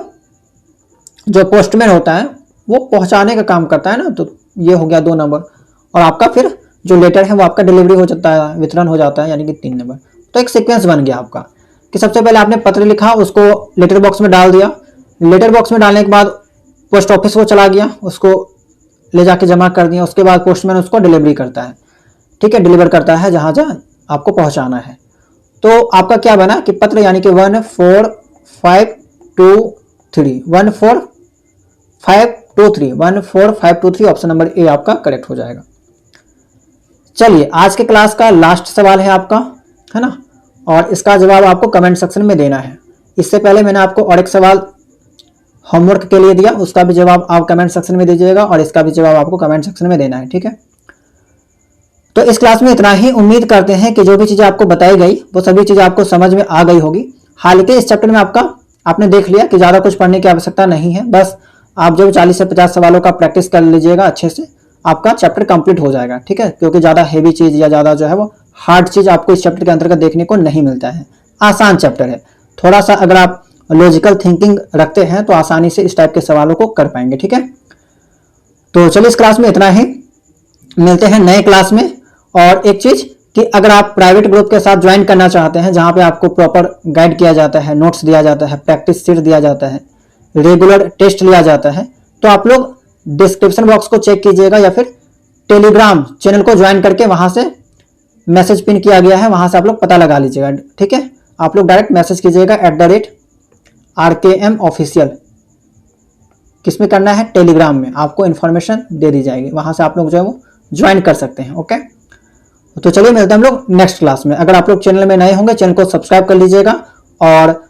जो पोस्टमैन होता है वो पहुंचाने का काम करता है ना, तो ये हो गया 2 नंबर। और आपका फिर जो लेटर है वो आपका डिलीवरी हो जाता है, वितरण हो जाता है, यानी कि 3 नंबर। तो एक सीक्वेंस बन गया आपका कि सबसे पहले आपने पत्र लिखा, उसको लेटर बॉक्स में डाल दिया, लेटर बॉक्स में डालने के बाद पोस्ट ऑफिस वो चला गया, उसको ले जाके जमा कर दिया, उसके बाद पोस्टमैन उसको डिलीवरी करता है, ठीक है, डिलीवर करता है जहां जहां आपको पहुंचाना है। तो आपका क्या बना कि पत्र यानी कि 14523, 14523 ऑप्शन नंबर ए आपका करेक्ट हो जाएगा। चलिए आज के क्लास का लास्ट सवाल है आपका, है ना, और इसका जवाब आपको कमेंट सेक्शन में देना है। इससे पहले मैंने आपको और एक सवाल होमवर्क के लिए दिया, उसका भी जवाब आप कमेंट सेक्शन में दीजिएगा, और इसका भी जवाब आपको कमेंट सेक्शन में देना है, ठीक है। तो इस क्लास में इतना ही। उम्मीद करते हैं कि जो भी चीज़ें आपको बताई गई वो सभी चीज़ें आपको समझ में आ गई होगी। हालांकि इस चैप्टर में आपने देख लिया कि ज़्यादा कुछ पढ़ने की आवश्यकता नहीं है, बस आप जब 40 से 50 सवालों का प्रैक्टिस कर लीजिएगा अच्छे से, आपका चैप्टर कंप्लीट हो जाएगा, ठीक है। क्योंकि ज़्यादा हेवी चीज़ या ज़्यादा जो है वो हार्ड चीज़ आपको इस चैप्टर के अंतर्गत देखने को नहीं मिलता है। आसान चैप्टर है, थोड़ा सा अगर आप लॉजिकल थिंकिंग रखते हैं तो आसानी से इस टाइप के सवालों को कर पाएंगे, ठीक है। तो चलिए इस क्लास में इतना ही, मिलते हैं नए क्लास में। और एक चीज कि अगर आप प्राइवेट ग्रुप के साथ ज्वाइन करना चाहते हैं, जहां पे आपको प्रॉपर गाइड किया जाता है, नोट्स दिया जाता है, प्रैक्टिस सीट दिया जाता है, रेगुलर टेस्ट लिया जाता है, तो आप लोग डिस्क्रिप्शन बॉक्स को चेक कीजिएगा या फिर टेलीग्राम चैनल को ज्वाइन करके वहां से मैसेज पिन किया गया है, वहां से आप लोग पता लगा लीजिएगा, ठीक है। आप लोग डायरेक्ट मैसेज कीजिएगा @RKM ऑफिशियल, किसमें करना है, टेलीग्राम में, आपको इन्फॉर्मेशन दे दी जाएगी, वहां से आप लोग जो है वो ज्वाइन कर सकते हैं, ओके। तो चलिए मिलते हैं हम लोग नेक्स्ट क्लास में। अगर आप लोग चैनल में नए होंगे चैनल को सब्सक्राइब कर लीजिएगा, और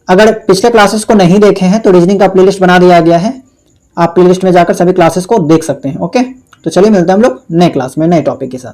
अगर पिछले क्लासेस को नहीं देखे हैं तो रीजनिंग का प्लेलिस्ट बना दिया गया है, आप प्लेलिस्ट में जाकर सभी क्लासेस को देख सकते हैं, ओके। तो चलिए मिलते हैं हम लोग नए क्लास में नए टॉपिक के साथ।